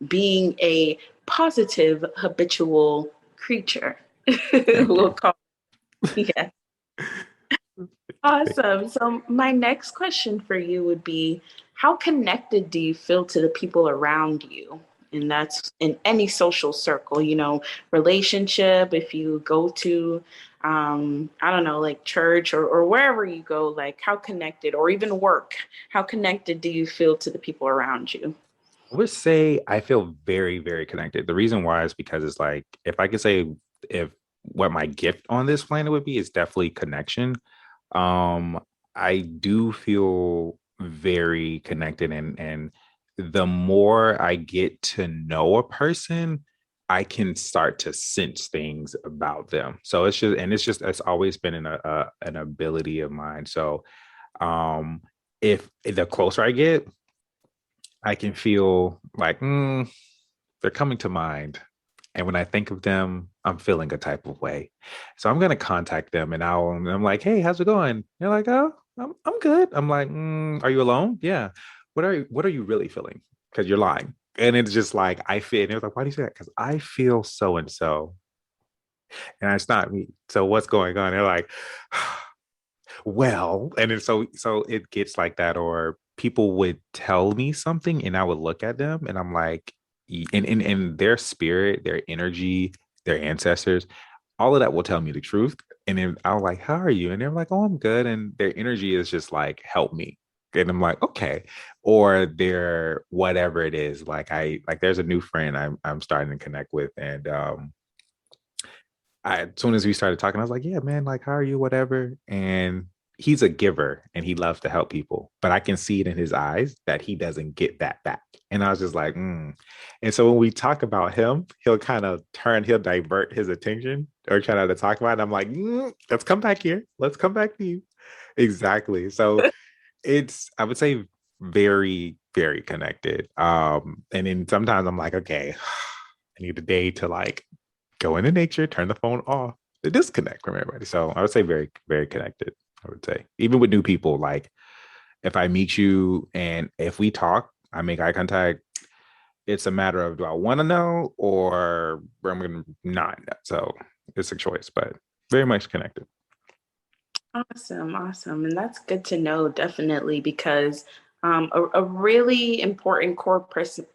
being a positive habitual creature. Thank We'll you. call it. Yeah. Awesome. So my next question for you would be, how connected do you feel to the people around you? And that's in any social circle, relationship, if you go to, I don't know, like church or wherever you go, like how connected, or even work, how connected do you feel to the people around you? I would say I feel very, very connected. The reason why is because it's like if I could say if what my gift on this planet would be is definitely connection. Um, I do feel very connected and the more I get to know a person, I can start to sense things about them. So it's always been an ability of mine. So um if the closer I get, I can feel like they're coming to mind. And when I think of them, I'm feeling a type of way. So I'm gonna contact them and I'm like, hey, how's it going? They're like, oh, I'm good. I'm like, are you alone? Yeah. What are you really feeling? Because you're lying. And it's just like I feel, and it was like, why do you say that? Because I feel so and so. And it's not me. So what's going on? They're like, well, and then so it gets like that, or people would tell me something and I would look at them and I'm like, and their spirit, their energy, their ancestors, all of that will tell me the truth. And then I'm like, how are you? And they're like, oh, I'm good. And their energy is just like, help me. And I'm like, okay. Or their whatever it is. Like there's a new friend I'm starting to connect with. And as soon as we started talking, I was like, yeah, man, like, how are you? Whatever. And he's a giver and he loves to help people, but I can see it in his eyes that he doesn't get that back. And I was just like, And so when we talk about him, he'll divert his attention or try not to talk about it. I'm like, let's come back here. Let's come back to you. Exactly. So I would say very, very connected. And then sometimes I'm like, okay, I need a day to like go into nature, turn the phone off, to disconnect from everybody. So I would say very, very connected. I would say, even with new people, like if I meet you and if we talk, I make eye contact. It's a matter of do I want to know or I'm going to not know. So it's a choice, but very much connected. Awesome, awesome. And that's good to know, definitely, because a really important core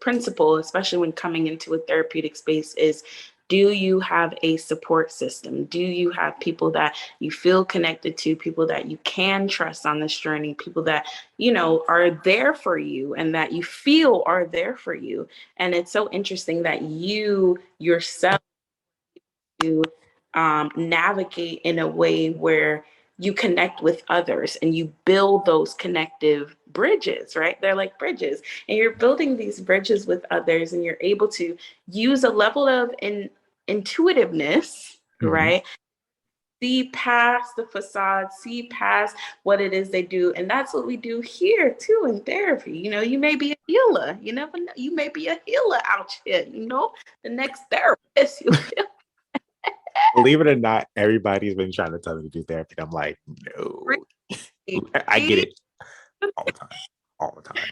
principle, especially when coming into a therapeutic space, is do you have a support system? Do you have people that you feel connected to, people that you can trust on this journey, people that, are there for you and that you feel are there for you? And it's so interesting that you yourself to navigate in a way where you connect with others and you build those connective bridges, right? They're like bridges, and you're building these bridges with others, and you're able to use a level of intuitiveness, Mm-hmm. right? See past the facade, see past what it is they do. And that's what we do here too in therapy. You may be a healer. You never know. You may be a healer out here, the next therapist. You feel Believe it or not, everybody's been trying to tell me to do therapy. I'm like, no, I get really. it all the time, all the time.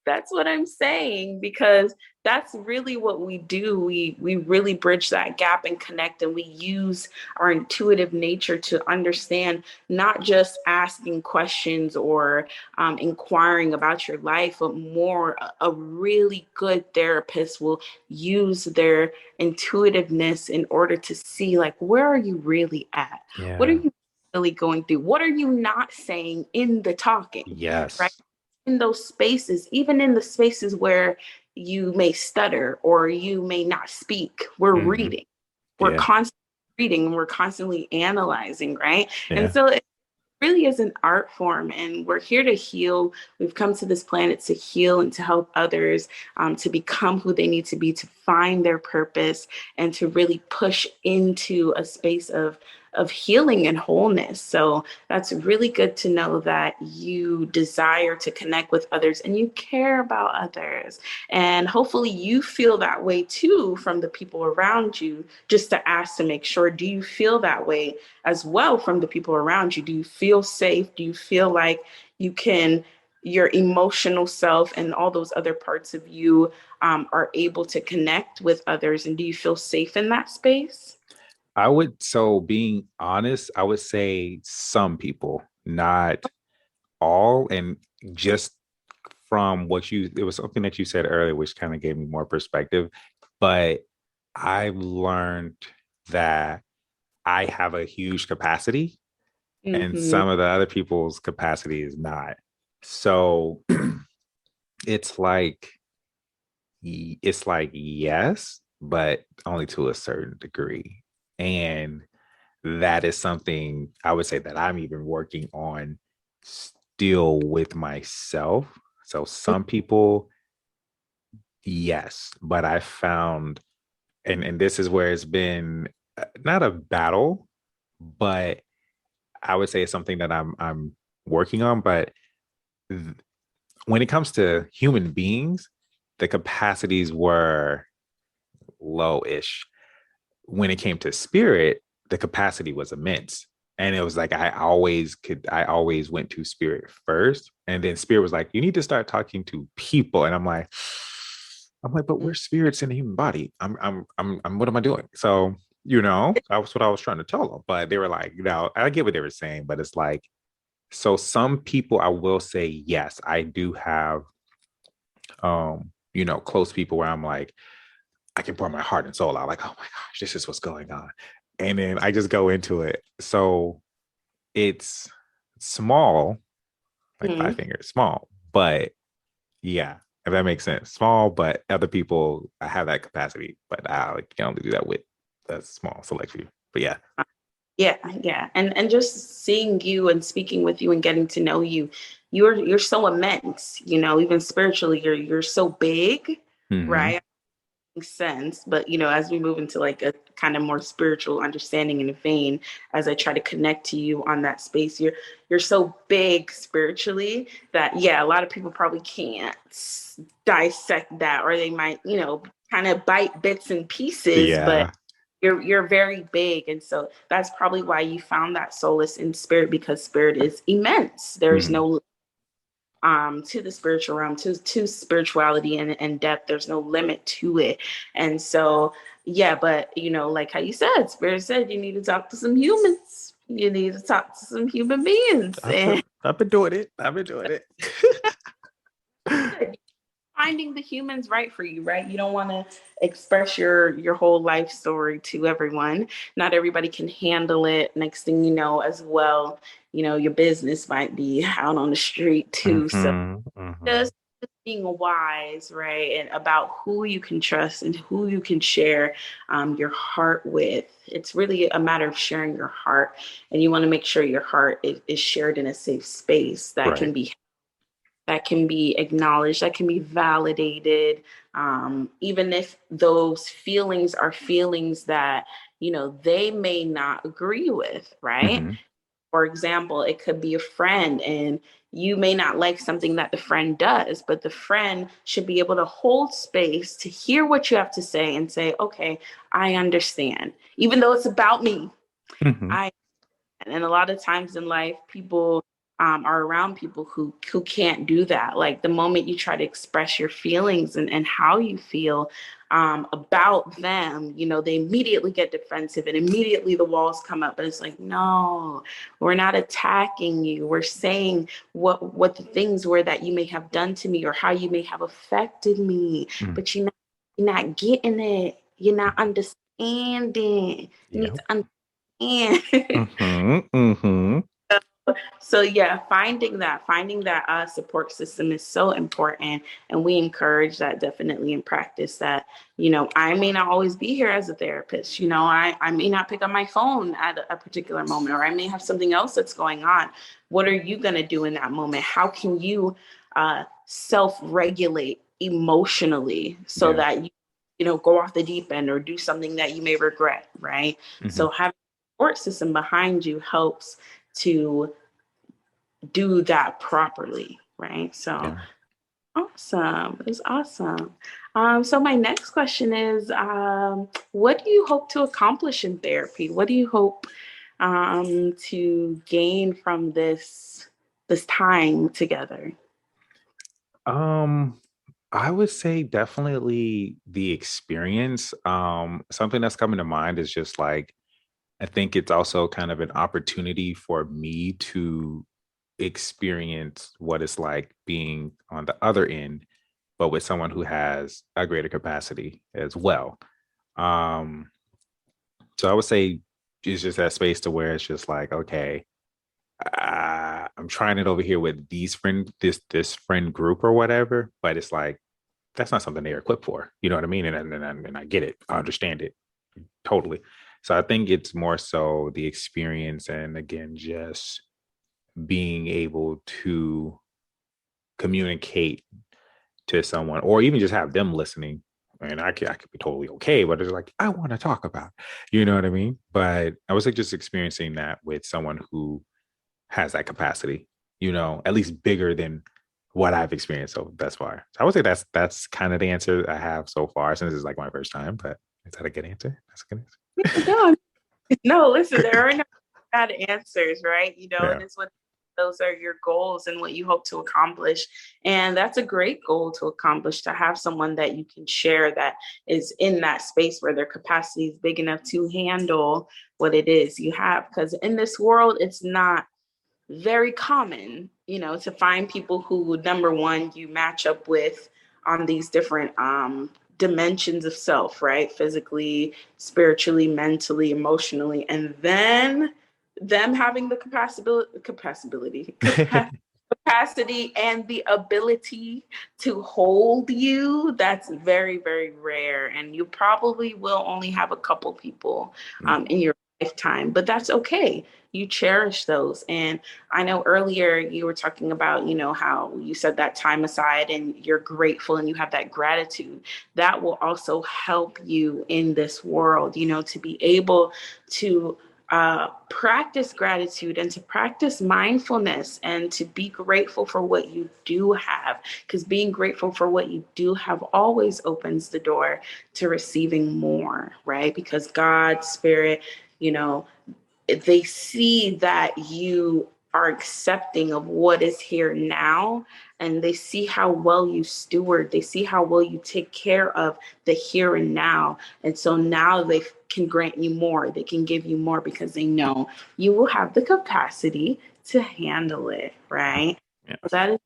That's what I'm saying, because that's really what we do. We really bridge that gap and connect, and we use our intuitive nature to understand, not just asking questions or inquiring about your life, but more a really good therapist will use their intuitiveness in order to see, like, where are you really at? What are Yeah. you really going through? What are you not saying in the talking? Right? Yes. In those spaces, even in the spaces where you may stutter or you may not speak, we're Hmm. reading. We're Yeah. constantly reading and we're constantly analyzing, right? And Yeah. so it really is an art form, and we're here to heal. We've come to this planet to heal and to help others to become who they need to be, to find their purpose, and to really push into a space of healing and wholeness. So that's really good to know that you desire to connect with others and you care about others. And hopefully you feel that way too from the people around you. Just to ask to make sure, do you feel that way as well from the people around you? Do you feel safe? Do you feel like you can, your emotional self and all those other parts of you are able to connect with others? And do you feel safe in that space? So being honest, I would say some people, not all. And just from it was something that you said earlier, which kind of gave me more perspective. But I've learned that I have a huge capacity and Mm-hmm. some of the other people's capacity is not. So it's like, yes, but only to a certain degree. And that is something I would say that I'm even working on still with myself. So some people, yes, but I found, and this is where it's been not a battle, but I would say it's something that I'm working on. But when it comes to human beings, the capacities were low-ish. When it came to spirit, the capacity was immense. And it was like I always went to spirit first. And then spirit was like, you need to start talking to people. And I'm like, but we're spirits in the human body. I'm what am I doing? So, that's what I was trying to tell them. But they were like, I get what they were saying, but it's like, so some people I will say, yes, I do have close people where I'm like, I can pour my heart and soul out, like, oh my gosh, this is what's going on. And then I just go into it. So it's small, like five Mm-hmm. fingers, small, but yeah, if that makes sense. Small, but other people I have that capacity, but I can only do that with a small select few. But yeah. Yeah, yeah. And just seeing you and speaking with you and getting to know you, you're so immense, even spiritually, you're so big, Hmm. right? sense. But as we move into like a kind of more spiritual understanding in a vein, as I try to connect to you on that space, you're so big spiritually that a lot of people probably can't dissect that, or they might, kind of bite bits and pieces, but Yeah. you're very big. And so that's probably why you found that solace in spirit, because spirit is immense. There's Hmm. no to the spiritual realm, to spirituality and depth. There's no limit to it. And so but like how you said, spirit said you need to talk to some humans, you need to talk to some human beings. And I've been doing it. I've been doing it. finding the humans right for you, right? You don't want to express your whole life story to everyone. Not everybody can handle it. Next thing you know, as well, your business might be out on the street too. So Hmm. Hmm. just being wise, right, and about who you can trust and who you can share your heart with. It's really a matter of sharing your heart, and you want to make sure your heart is shared in a safe space Right. that can be acknowledged, that can be validated, even if those feelings are feelings that they may not agree with, right? Hmm. For example, it could be a friend, and you may not like something that the friend does, but the friend should be able to hold space to hear what you have to say and say, okay, I understand. Even though it's about me, Hmm. I and a lot of times in life, people are around people who can't do that. Like the moment you try to express your feelings and how you feel about them, they immediately get defensive and immediately the walls come up. But it's like, no, we're not attacking you. We're saying what the things were that you may have done to me or how you may have affected me. Hmm. But you're not getting it. You're not understanding. You need Yep. to understand. Hmm. Hmm. So finding that support system is so important, and we encourage that definitely in practice. That I may not always be here as a therapist. I may not pick up my phone at a particular moment, or I may have something else that's going on. What are you going to do in that moment? How can you self-regulate emotionally so Yeah. that you go off the deep end or do something that you may regret, right? Hmm. So having a support system behind you helps to do that properly, right? So Yeah. awesome. It's awesome. So my next question is, what do you hope to accomplish in therapy? What do you hope to gain from this time together? Um, I would say definitely the experience. Something that's coming to mind is just like I think it's also kind of an opportunity for me to experience what it's like being on the other end, but with someone who has a greater capacity as well. Um, so I would say it's just that space to where it's just like, okay, I'm trying it over here with this friend group or whatever, but it's like that's not something they're equipped for. You know what I mean? And I get it. I understand it totally. So I think it's more so the experience and again, just being able to communicate to someone or even just have them listening. And I could be totally okay, but it's like, I want to talk about, you know what I mean? But I was like just experiencing that with someone who has that capacity, at least bigger than what I've experienced. So that's why. So I would say that's kind of the answer I have so far since it's like my first time. But is that a good answer? That's a good No, no, listen, there are no bad answers, right? And answer. it's what those are your goals and what you hope to accomplish. And that's a great goal to accomplish, to have someone that you can share that is in that space where their capacity is big enough to handle what it is you have. Because in this world, it's not very common, to find people who, number one, you match up with on these different dimensions of self, right? Physically, spiritually, mentally, emotionally, and then them having the Yeah. capacity and the ability to hold you. That's very, very rare, and you probably will only have a couple people in your lifetime, but that's okay. You cherish those. And I know earlier you were talking about, how you set that time aside and you're grateful and you have that gratitude. That will also help you in this world, to be able to practice gratitude and to practice mindfulness and to be grateful for what you do have. Because being grateful for what you do have always opens the door to receiving more, right? Because God, Spirit, you know, they see that you are accepting of what is here now, and they see how well you steward, they see how well you take care of the here and now, and so now they can grant you more, they can give you more because they know you will have the capacity to handle it, right? So Yes. that is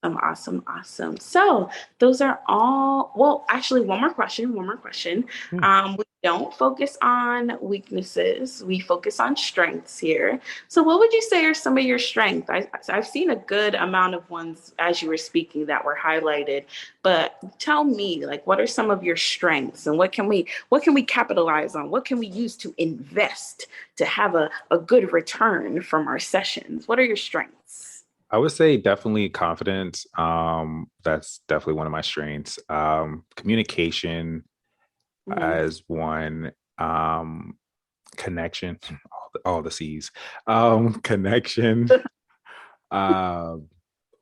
awesome, awesome, awesome. So those are all, well, actually, one more question. Yeah. We don't focus on weaknesses, we focus on strengths here. So what would you say are some of your strengths? I've seen a good amount of ones as you were speaking that were highlighted, but tell me, like, what are some of your strengths and what can we capitalize on? What can we use to invest to have a good return from our sessions? What are your strengths? I would say definitely confidence. That's definitely one of my strengths. Communication Mhm. as one. Connection, all the C's. Connection, uh,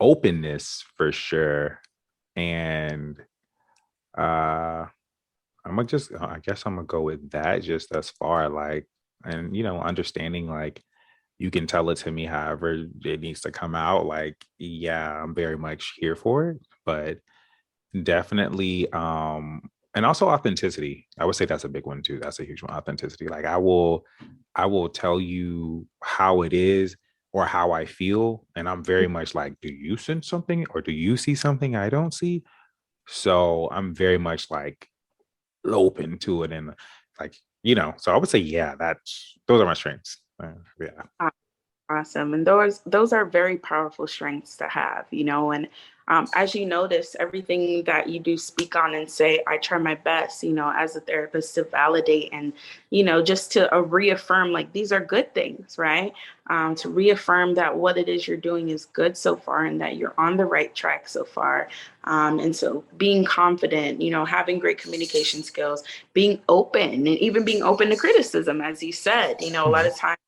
openness for sure, and uh, I guess I'm gonna go with that just as far like, and understanding like you can tell it to me however it needs to come out. Like, yeah, I'm very much here for it, but definitely, and also authenticity. I would say that's a big one too. That's a huge one. Authenticity. Like I will tell you how it is or how I feel. And I'm very much like, do you sense something or do you see something I don't see? So I'm very much like open to it and like, so I would say, yeah, those are my strengths. Yeah. Awesome. And those are very powerful strengths to have, and as you notice, everything that you do speak on and say, I try my best, as a therapist to validate and, just to reaffirm like these are good things, right? To reaffirm that what it is you're doing is good so far and that you're on the right track so far. And so being confident, having great communication skills, being open and even being open to criticism, as you said, a lot Mhm. of times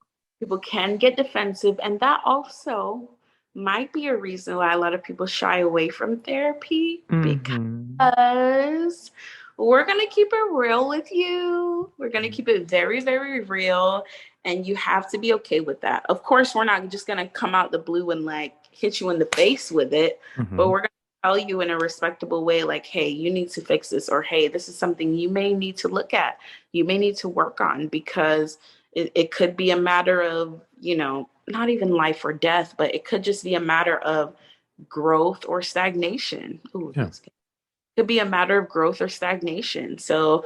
people can get defensive, and that also might be a reason why a lot of people shy away from therapy Mhm. because we're going to keep it real with you. We're going to keep it very, very real. And you have to be okay with that. Of course, we're not just going to come out the blue and like hit you in the face with it, but Mhm. we're going to tell you in a respectable way, like, hey, you need to fix this, or hey, this is something you may need to look at. You may need to work on because it could be a matter of, not even life or death, but it could just be a matter of growth or stagnation. Ooh, Yeah. that's good. Could be a matter of growth or stagnation. So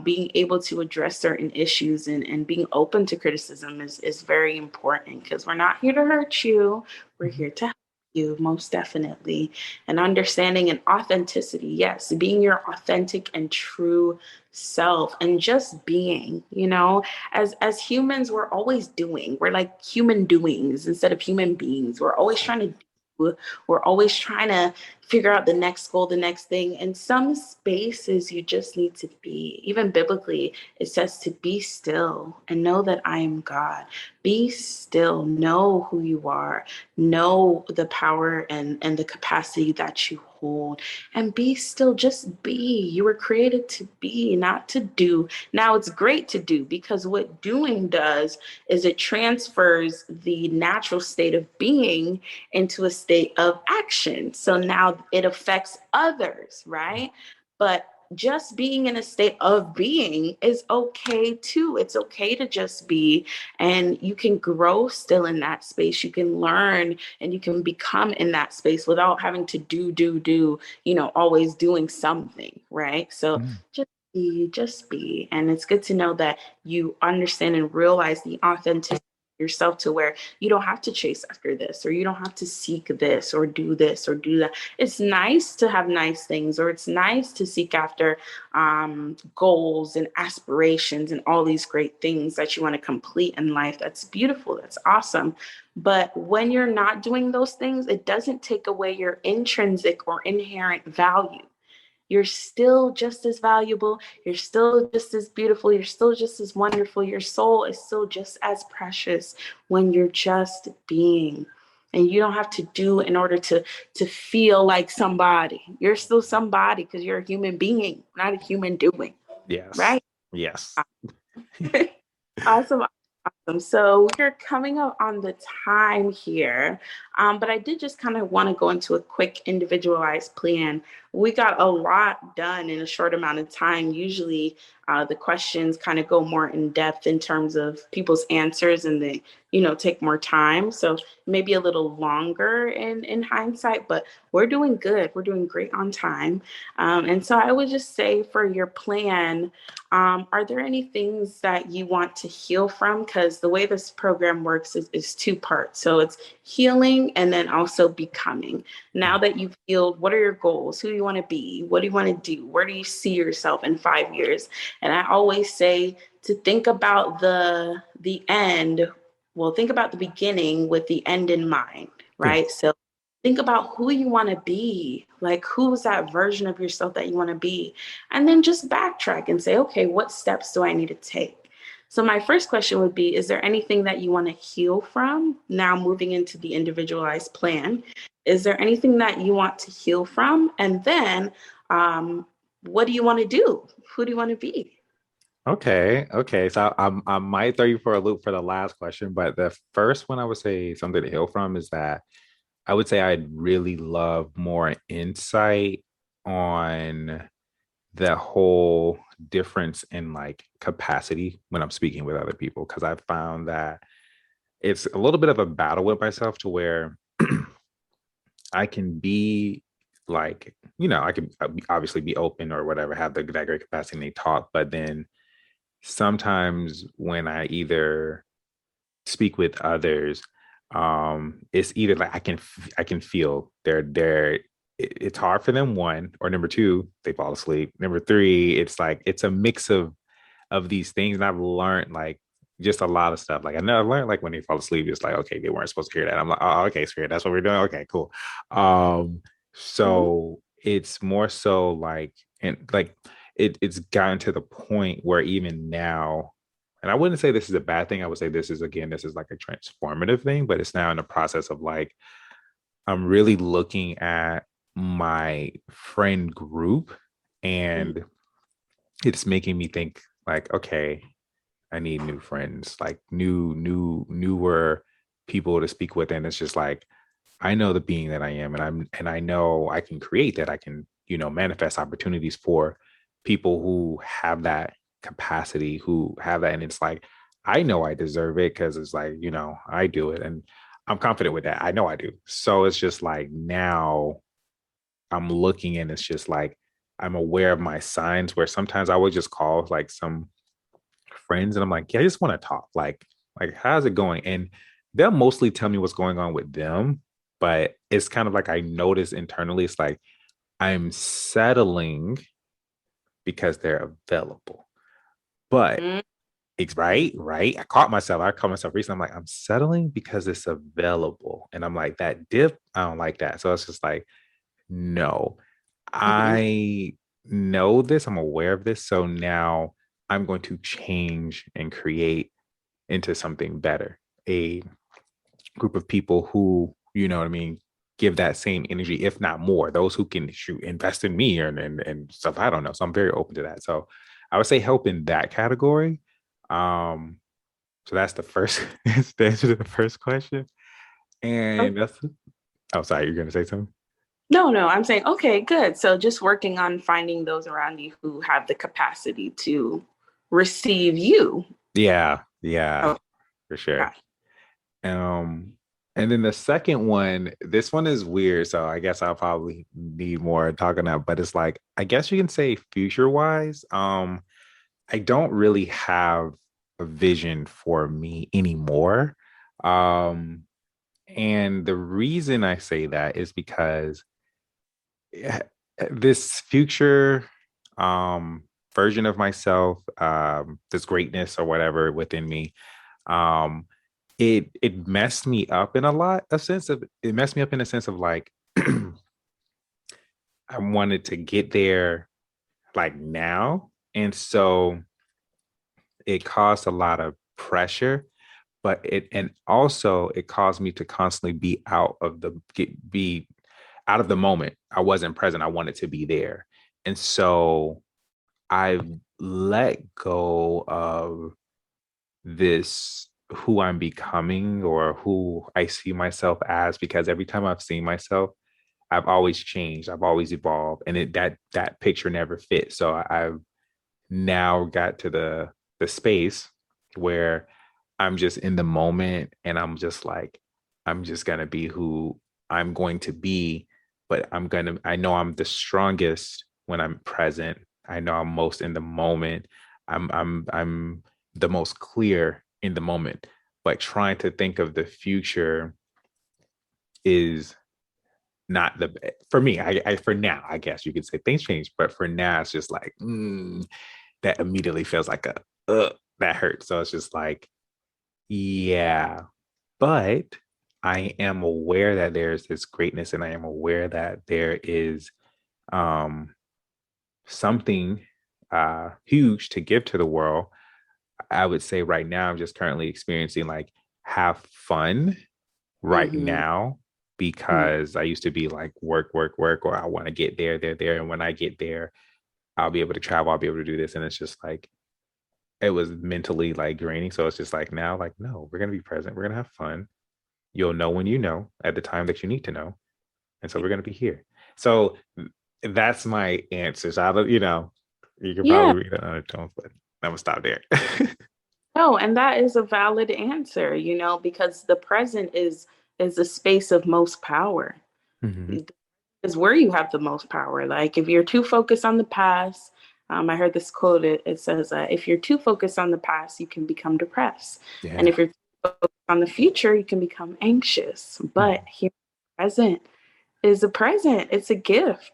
being able to address certain issues and being open to criticism is very important because we're not here to hurt you. We're Mhm. here to help you, most definitely. And understanding and authenticity. Yes, being your authentic and true self and just being, as humans, we're always doing. We're like human doings instead of human beings. We're always trying to do. We're always trying to figure out the next goal, the next thing. In some spaces, you just need to be. Even biblically, it says to be still and know that I am God. Be still, know who you are, know the power and the capacity that you hold, and be still. Just be. You were created to be, not to do. Now, it's great to do because what doing does is it transfers the natural state of being into a state of action. So now it affects others, right? But just being in a state of being is okay too. It's okay to just be, and you can grow still in that space. You can learn and you can become in that space without having to do, always doing something, right? So Mhm. just be. And it's good to know that you understand and realize the authenticity yourself to where you don't have to chase after this, or you don't have to seek this or do that. It's nice to have nice things, or it's nice to seek after goals and aspirations and all these great things that you want to complete in life. That's beautiful. That's awesome. But when you're not doing those things, it doesn't take away your intrinsic or inherent value. You're still just as valuable. You're still just as beautiful. You're still just as wonderful. Your soul is still just as precious when you're just being. And you don't have to do in order to feel like somebody. You're still somebody because you're a human being, not a human doing. Yes. Right? Yes. Awesome. Awesome. So we're coming up on the time here, but I did just kind of want to go into a quick individualized plan. We got a lot done in a short amount of time. Usually the questions kind of go more in depth in terms of people's answers, and they, take more time. So maybe a little longer in hindsight, but we're doing good. We're doing great on time. And so I would just say for your plan, are there any things that you want to heal from? Because the way this program works is two parts. So it's healing and then also becoming. Now that you've healed, what are your goals? Who do you want to be? What do you want to do? Where do you see yourself in 5 years? And I always say to think about the end. Well, think about the beginning with the end in mind, right? Yeah. So think about who you want to be, like who's that version of yourself that you want to be, and then just backtrack and say, okay, what steps do I need to take? So my first question would be, is there anything that you want to heal from? Now moving into the individualized plan, is there anything that you want to heal from? And then what do you want to do? Who do you want to be? Okay. So I might throw you for a loop for the last question, but the first one I would say something to heal from is that I would say I'd really love more insight on the whole difference in like capacity when I'm speaking with other people, because I've found that it's a little bit of a battle with myself to where I can be like, I can obviously be open or whatever, have that great capacity and they talk, but then sometimes when I either speak with others, it's either like I can feel it's hard for them, one, or number two, they fall asleep. Number three, it's like it's a mix of these things. And I've learned like just a lot of stuff. Like I know I've learned like when they fall asleep, it's like, okay, they weren't supposed to hear that. I'm like, oh, okay, Spirit, that's what we're doing. Okay, cool. So it's more so like, and like it's gotten to the point where even now, and I wouldn't say this is a bad thing. I would say this is like a transformative thing, but it's now in the process of like, I'm really looking at my friend group and it's making me think like, okay, I need new friends, like newer people to speak with. And it's just like, I know the being that I am, and I know I can create that. I can, manifest opportunities for people who have that capacity, who have that. And it's like, I know I deserve it because it's like, I do it. And I'm confident with that. I know I do. So it's just like now I'm looking and it's just like I'm aware of my signs where sometimes I would just call like some friends and I'm like, yeah, I just want to talk. Like how's it going? And they'll mostly tell me what's going on with them. But it's kind of like I notice internally, it's like I'm settling because they're available. But it's right. I caught myself recently. I'm like, I'm settling because it's available. And I'm like, that dip, I don't like that. So it's just like, no, I know this, I'm aware of this. So now I'm going to change and create into something better. A group of people who, you know what I mean, give that same energy, if not more, those who can invest in me and stuff. I don't know. So I'm very open to that. So I would say help in that category. So that's the first the answer to the first question. And that's sorry, you're gonna say something? No, I'm saying, okay, good. So just working on finding those around you who have the capacity to receive you. Yeah, Oh, for sure. gosh. And then the second one, this one is weird, so I guess I'll probably need more talking about, but it's like, I guess you can say future wise. I don't really have a vision for me anymore. Um, and the reason I say that is because eh, this future um version of myself, this greatness or whatever within me, um, it messed me up in a lot of sense of it messed me up in a sense of like I wanted to get there like now. And so it caused a lot of pressure, but it and also it caused me to constantly be out of the moment. I wasn't present. I wanted to be there. And so I've let go of this who I'm becoming or who I see myself as because every time I've seen myself, I've always changed. I've always evolved, and that picture never fit. So I've now got to the space where I'm just in the moment, and I'm just like, I'm just gonna be who I'm going to be, but I know I'm the strongest when I'm present. I know I'm most in the moment. I'm the most clear in the moment. But trying to think of the future is not the for me. I for now, I guess you could say things change, but for now, it's just like that immediately feels like a that hurts. So it's just like, yeah, but I am aware that there's this greatness, and I am aware that there is um something huge to give to the world. I would say right now I'm just currently experiencing like have fun right Mm-hmm. now because I used to be like work, work, work, or I want to get there, there, there. And when I get there, I'll be able to travel, I'll be able to do this. And it's just like it was mentally like draining. So it's just like now, like, no, we're gonna be present, we're gonna have fun. You'll know when you know at the time that you need to know. And so we're gonna be here. So that's my answers. I don't, you can Yeah. probably read it on a tone, but I'm gonna stop there. No, and that is a valid answer, because the present is a space of most power. Hmm. Is where you have the most power. Like if you're too focused on the past, I heard this quote. It says, "If you're too focused on the past, you can become depressed, and Yeah. if you're too focused on the future, you can become anxious." But here, present is a present. It's a gift,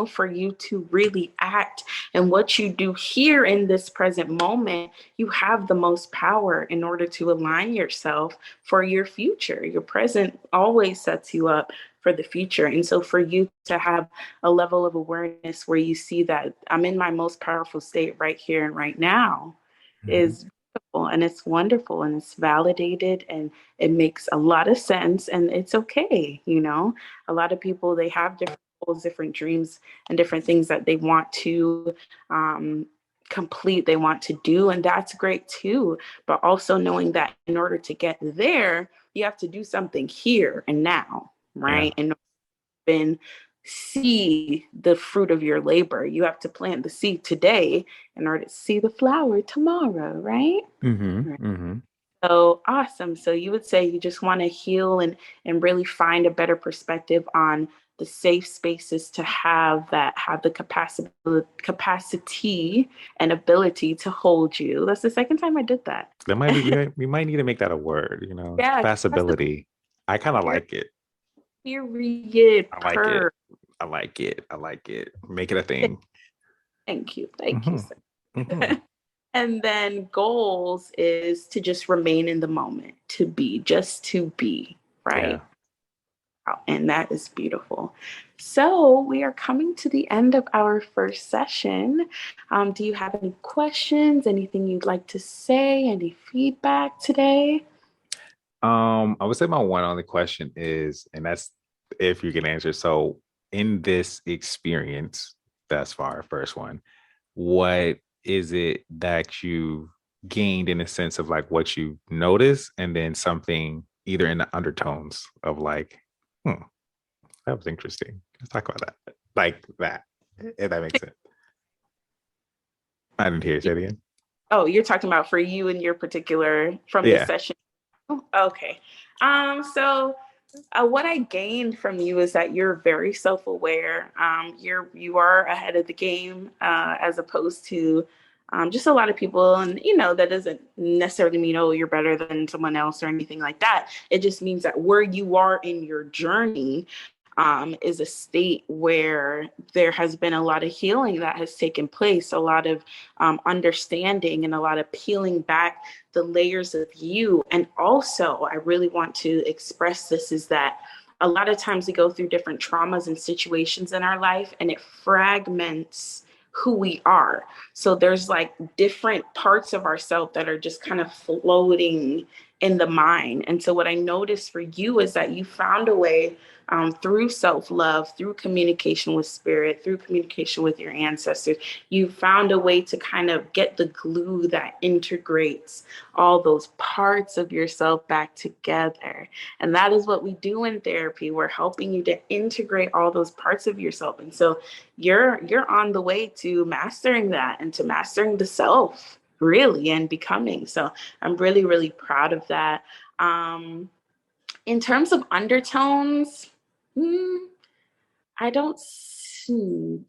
for you to really act. And what you do here in this present moment, you have the most power in order to align yourself for your future. Your present always sets you up for the future. And so for you to have a level of awareness where you see that I'm in my most powerful state right here and right now Hmm. is beautiful, and it's wonderful, and it's validated, and it makes a lot of sense, and it's okay. A lot of people, they have different goals, different dreams, and different things that they want to um, complete, they want to do, and that's great too. But also knowing that in order to get there, you have to do something here and now, Yeah. right? And been see the fruit of your labor. You have to plant the seed today in order to see the flower tomorrow, right? Hmm. Right. Hmm. So awesome. So you would say you just want to heal and really find a better perspective on the safe spaces to have the capacity and ability to hold you. That's the second time I did that. That might be we might need to make that a word, Yeah, capacity. I kind of like it. period I like it. per. I like it. I like it. Make it a thing. Thank you. Thank you, Hmm. sir. Hmm. And then goals is to just remain in the moment, to be, just to be, Yeah. right? And that is beautiful. So we are coming to the end of our first session. Do you have any questions, anything you'd like to say, any feedback today? I would say my one only question is, and that's if you can answer. So, in this experience thus far, first one, what is it that you gained in a sense of like what you noticed, and then something either in the undertones of like, hmm, that was interesting. Let's talk about that. Like that, if that makes sense. I didn't hear you say it again. Oh, you're talking about for you and your particular from this Yeah. session. Oh, okay. So what I gained from you is that you're very self-aware. You are ahead of the game, as opposed to Just a lot of people, and that doesn't necessarily mean, oh, you're better than someone else or anything like that. It just means that where you are in your journey is a state where there has been a lot of healing that has taken place, a lot of understanding, and a lot of peeling back the layers of you. And also, I really want to express this is that a lot of times we go through different traumas and situations in our life, and it fragments who we are. So there's like different parts of ourselves that are just kind of floating in the mind. And so what I noticed for you is that you found a way through self-love, through communication with spirit, through communication with your ancestors, you found a way to kind of get the glue that integrates all those parts of yourself back together. And that is what we do in therapy. We're helping you to integrate all those parts of yourself. And so you're on the way to mastering that and to mastering the self, really, and becoming. So I'm really, really proud of that. In terms of undertones, I don't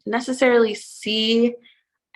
necessarily see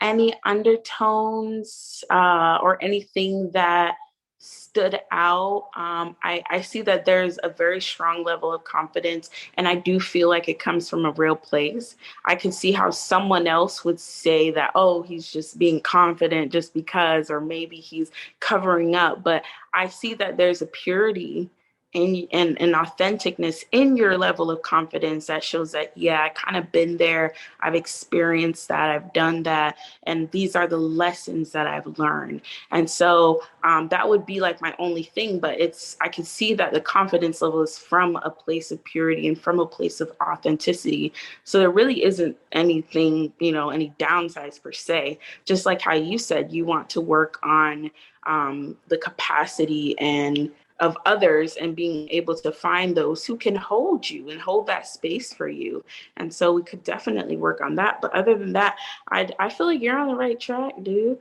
any undertones or anything that stood out. I see that there's a very strong level of confidence, and I do feel like it comes from a real place. I can see how someone else would say that, oh, he's just being confident just because, or maybe he's covering up. But I see that there's a purity and an authenticness in your level of confidence that shows that, yeah, I kind of been there. I've experienced that. I've done that. And these are the lessons that I've learned. And so that would be like my only thing. But I can see that the confidence level is from a place of purity and from a place of authenticity. So there really isn't anything, any downsides per se. Just like how you said, you want to work on the capacity and of others and being able to find those who can hold you and hold that space for you. And so we could definitely work on that. But other than that, I feel like you're on the right track, dude.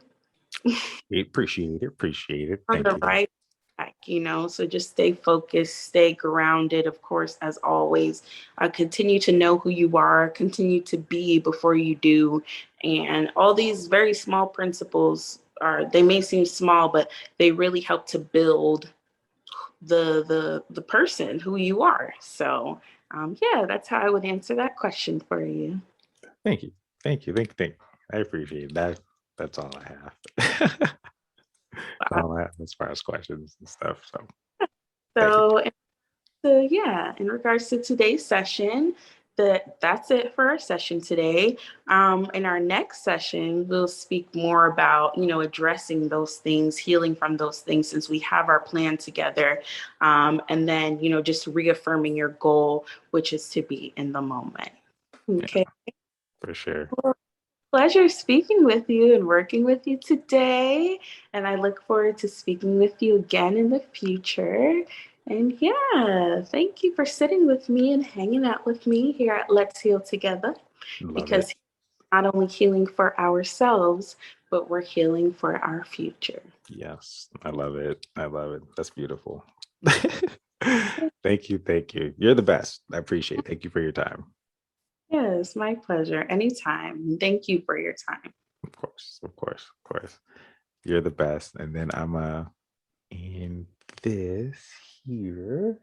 Appreciate it. Appreciate it. On Thank the you. right track, so just stay focused, stay grounded, of course, as always. Continue to know who you are, continue to be before you do. And all these very small principles they may seem small, but they really help to build the person who you are. So yeah, that's how I would answer that question for you. Thank you. Thank you. Thank you. I appreciate that. That's all I have. That's all I have as far as questions and stuff. So thank you. So, so yeah, in regards to today's session, that's it for our session today. In our next session, we'll speak more about, addressing those things, healing from those things, since we have our plan together. And then, just reaffirming your goal, which is to be in the moment. Okay. Yeah, for sure. Well, pleasure speaking with you and working with you today. And I look forward to speaking with you again in the future. And yeah, thank you for sitting with me and hanging out with me here at Let's Heal Together, Love it. because not only healing for ourselves, but we're healing for our future. Yes. I love it. I love it. That's beautiful. Thank you. Thank you. You're the best. I appreciate it. Thank you for your time. Yes, my pleasure. Anytime. Thank you for your time. Of course. Of course. Of course. You're the best. And then I'm in this here.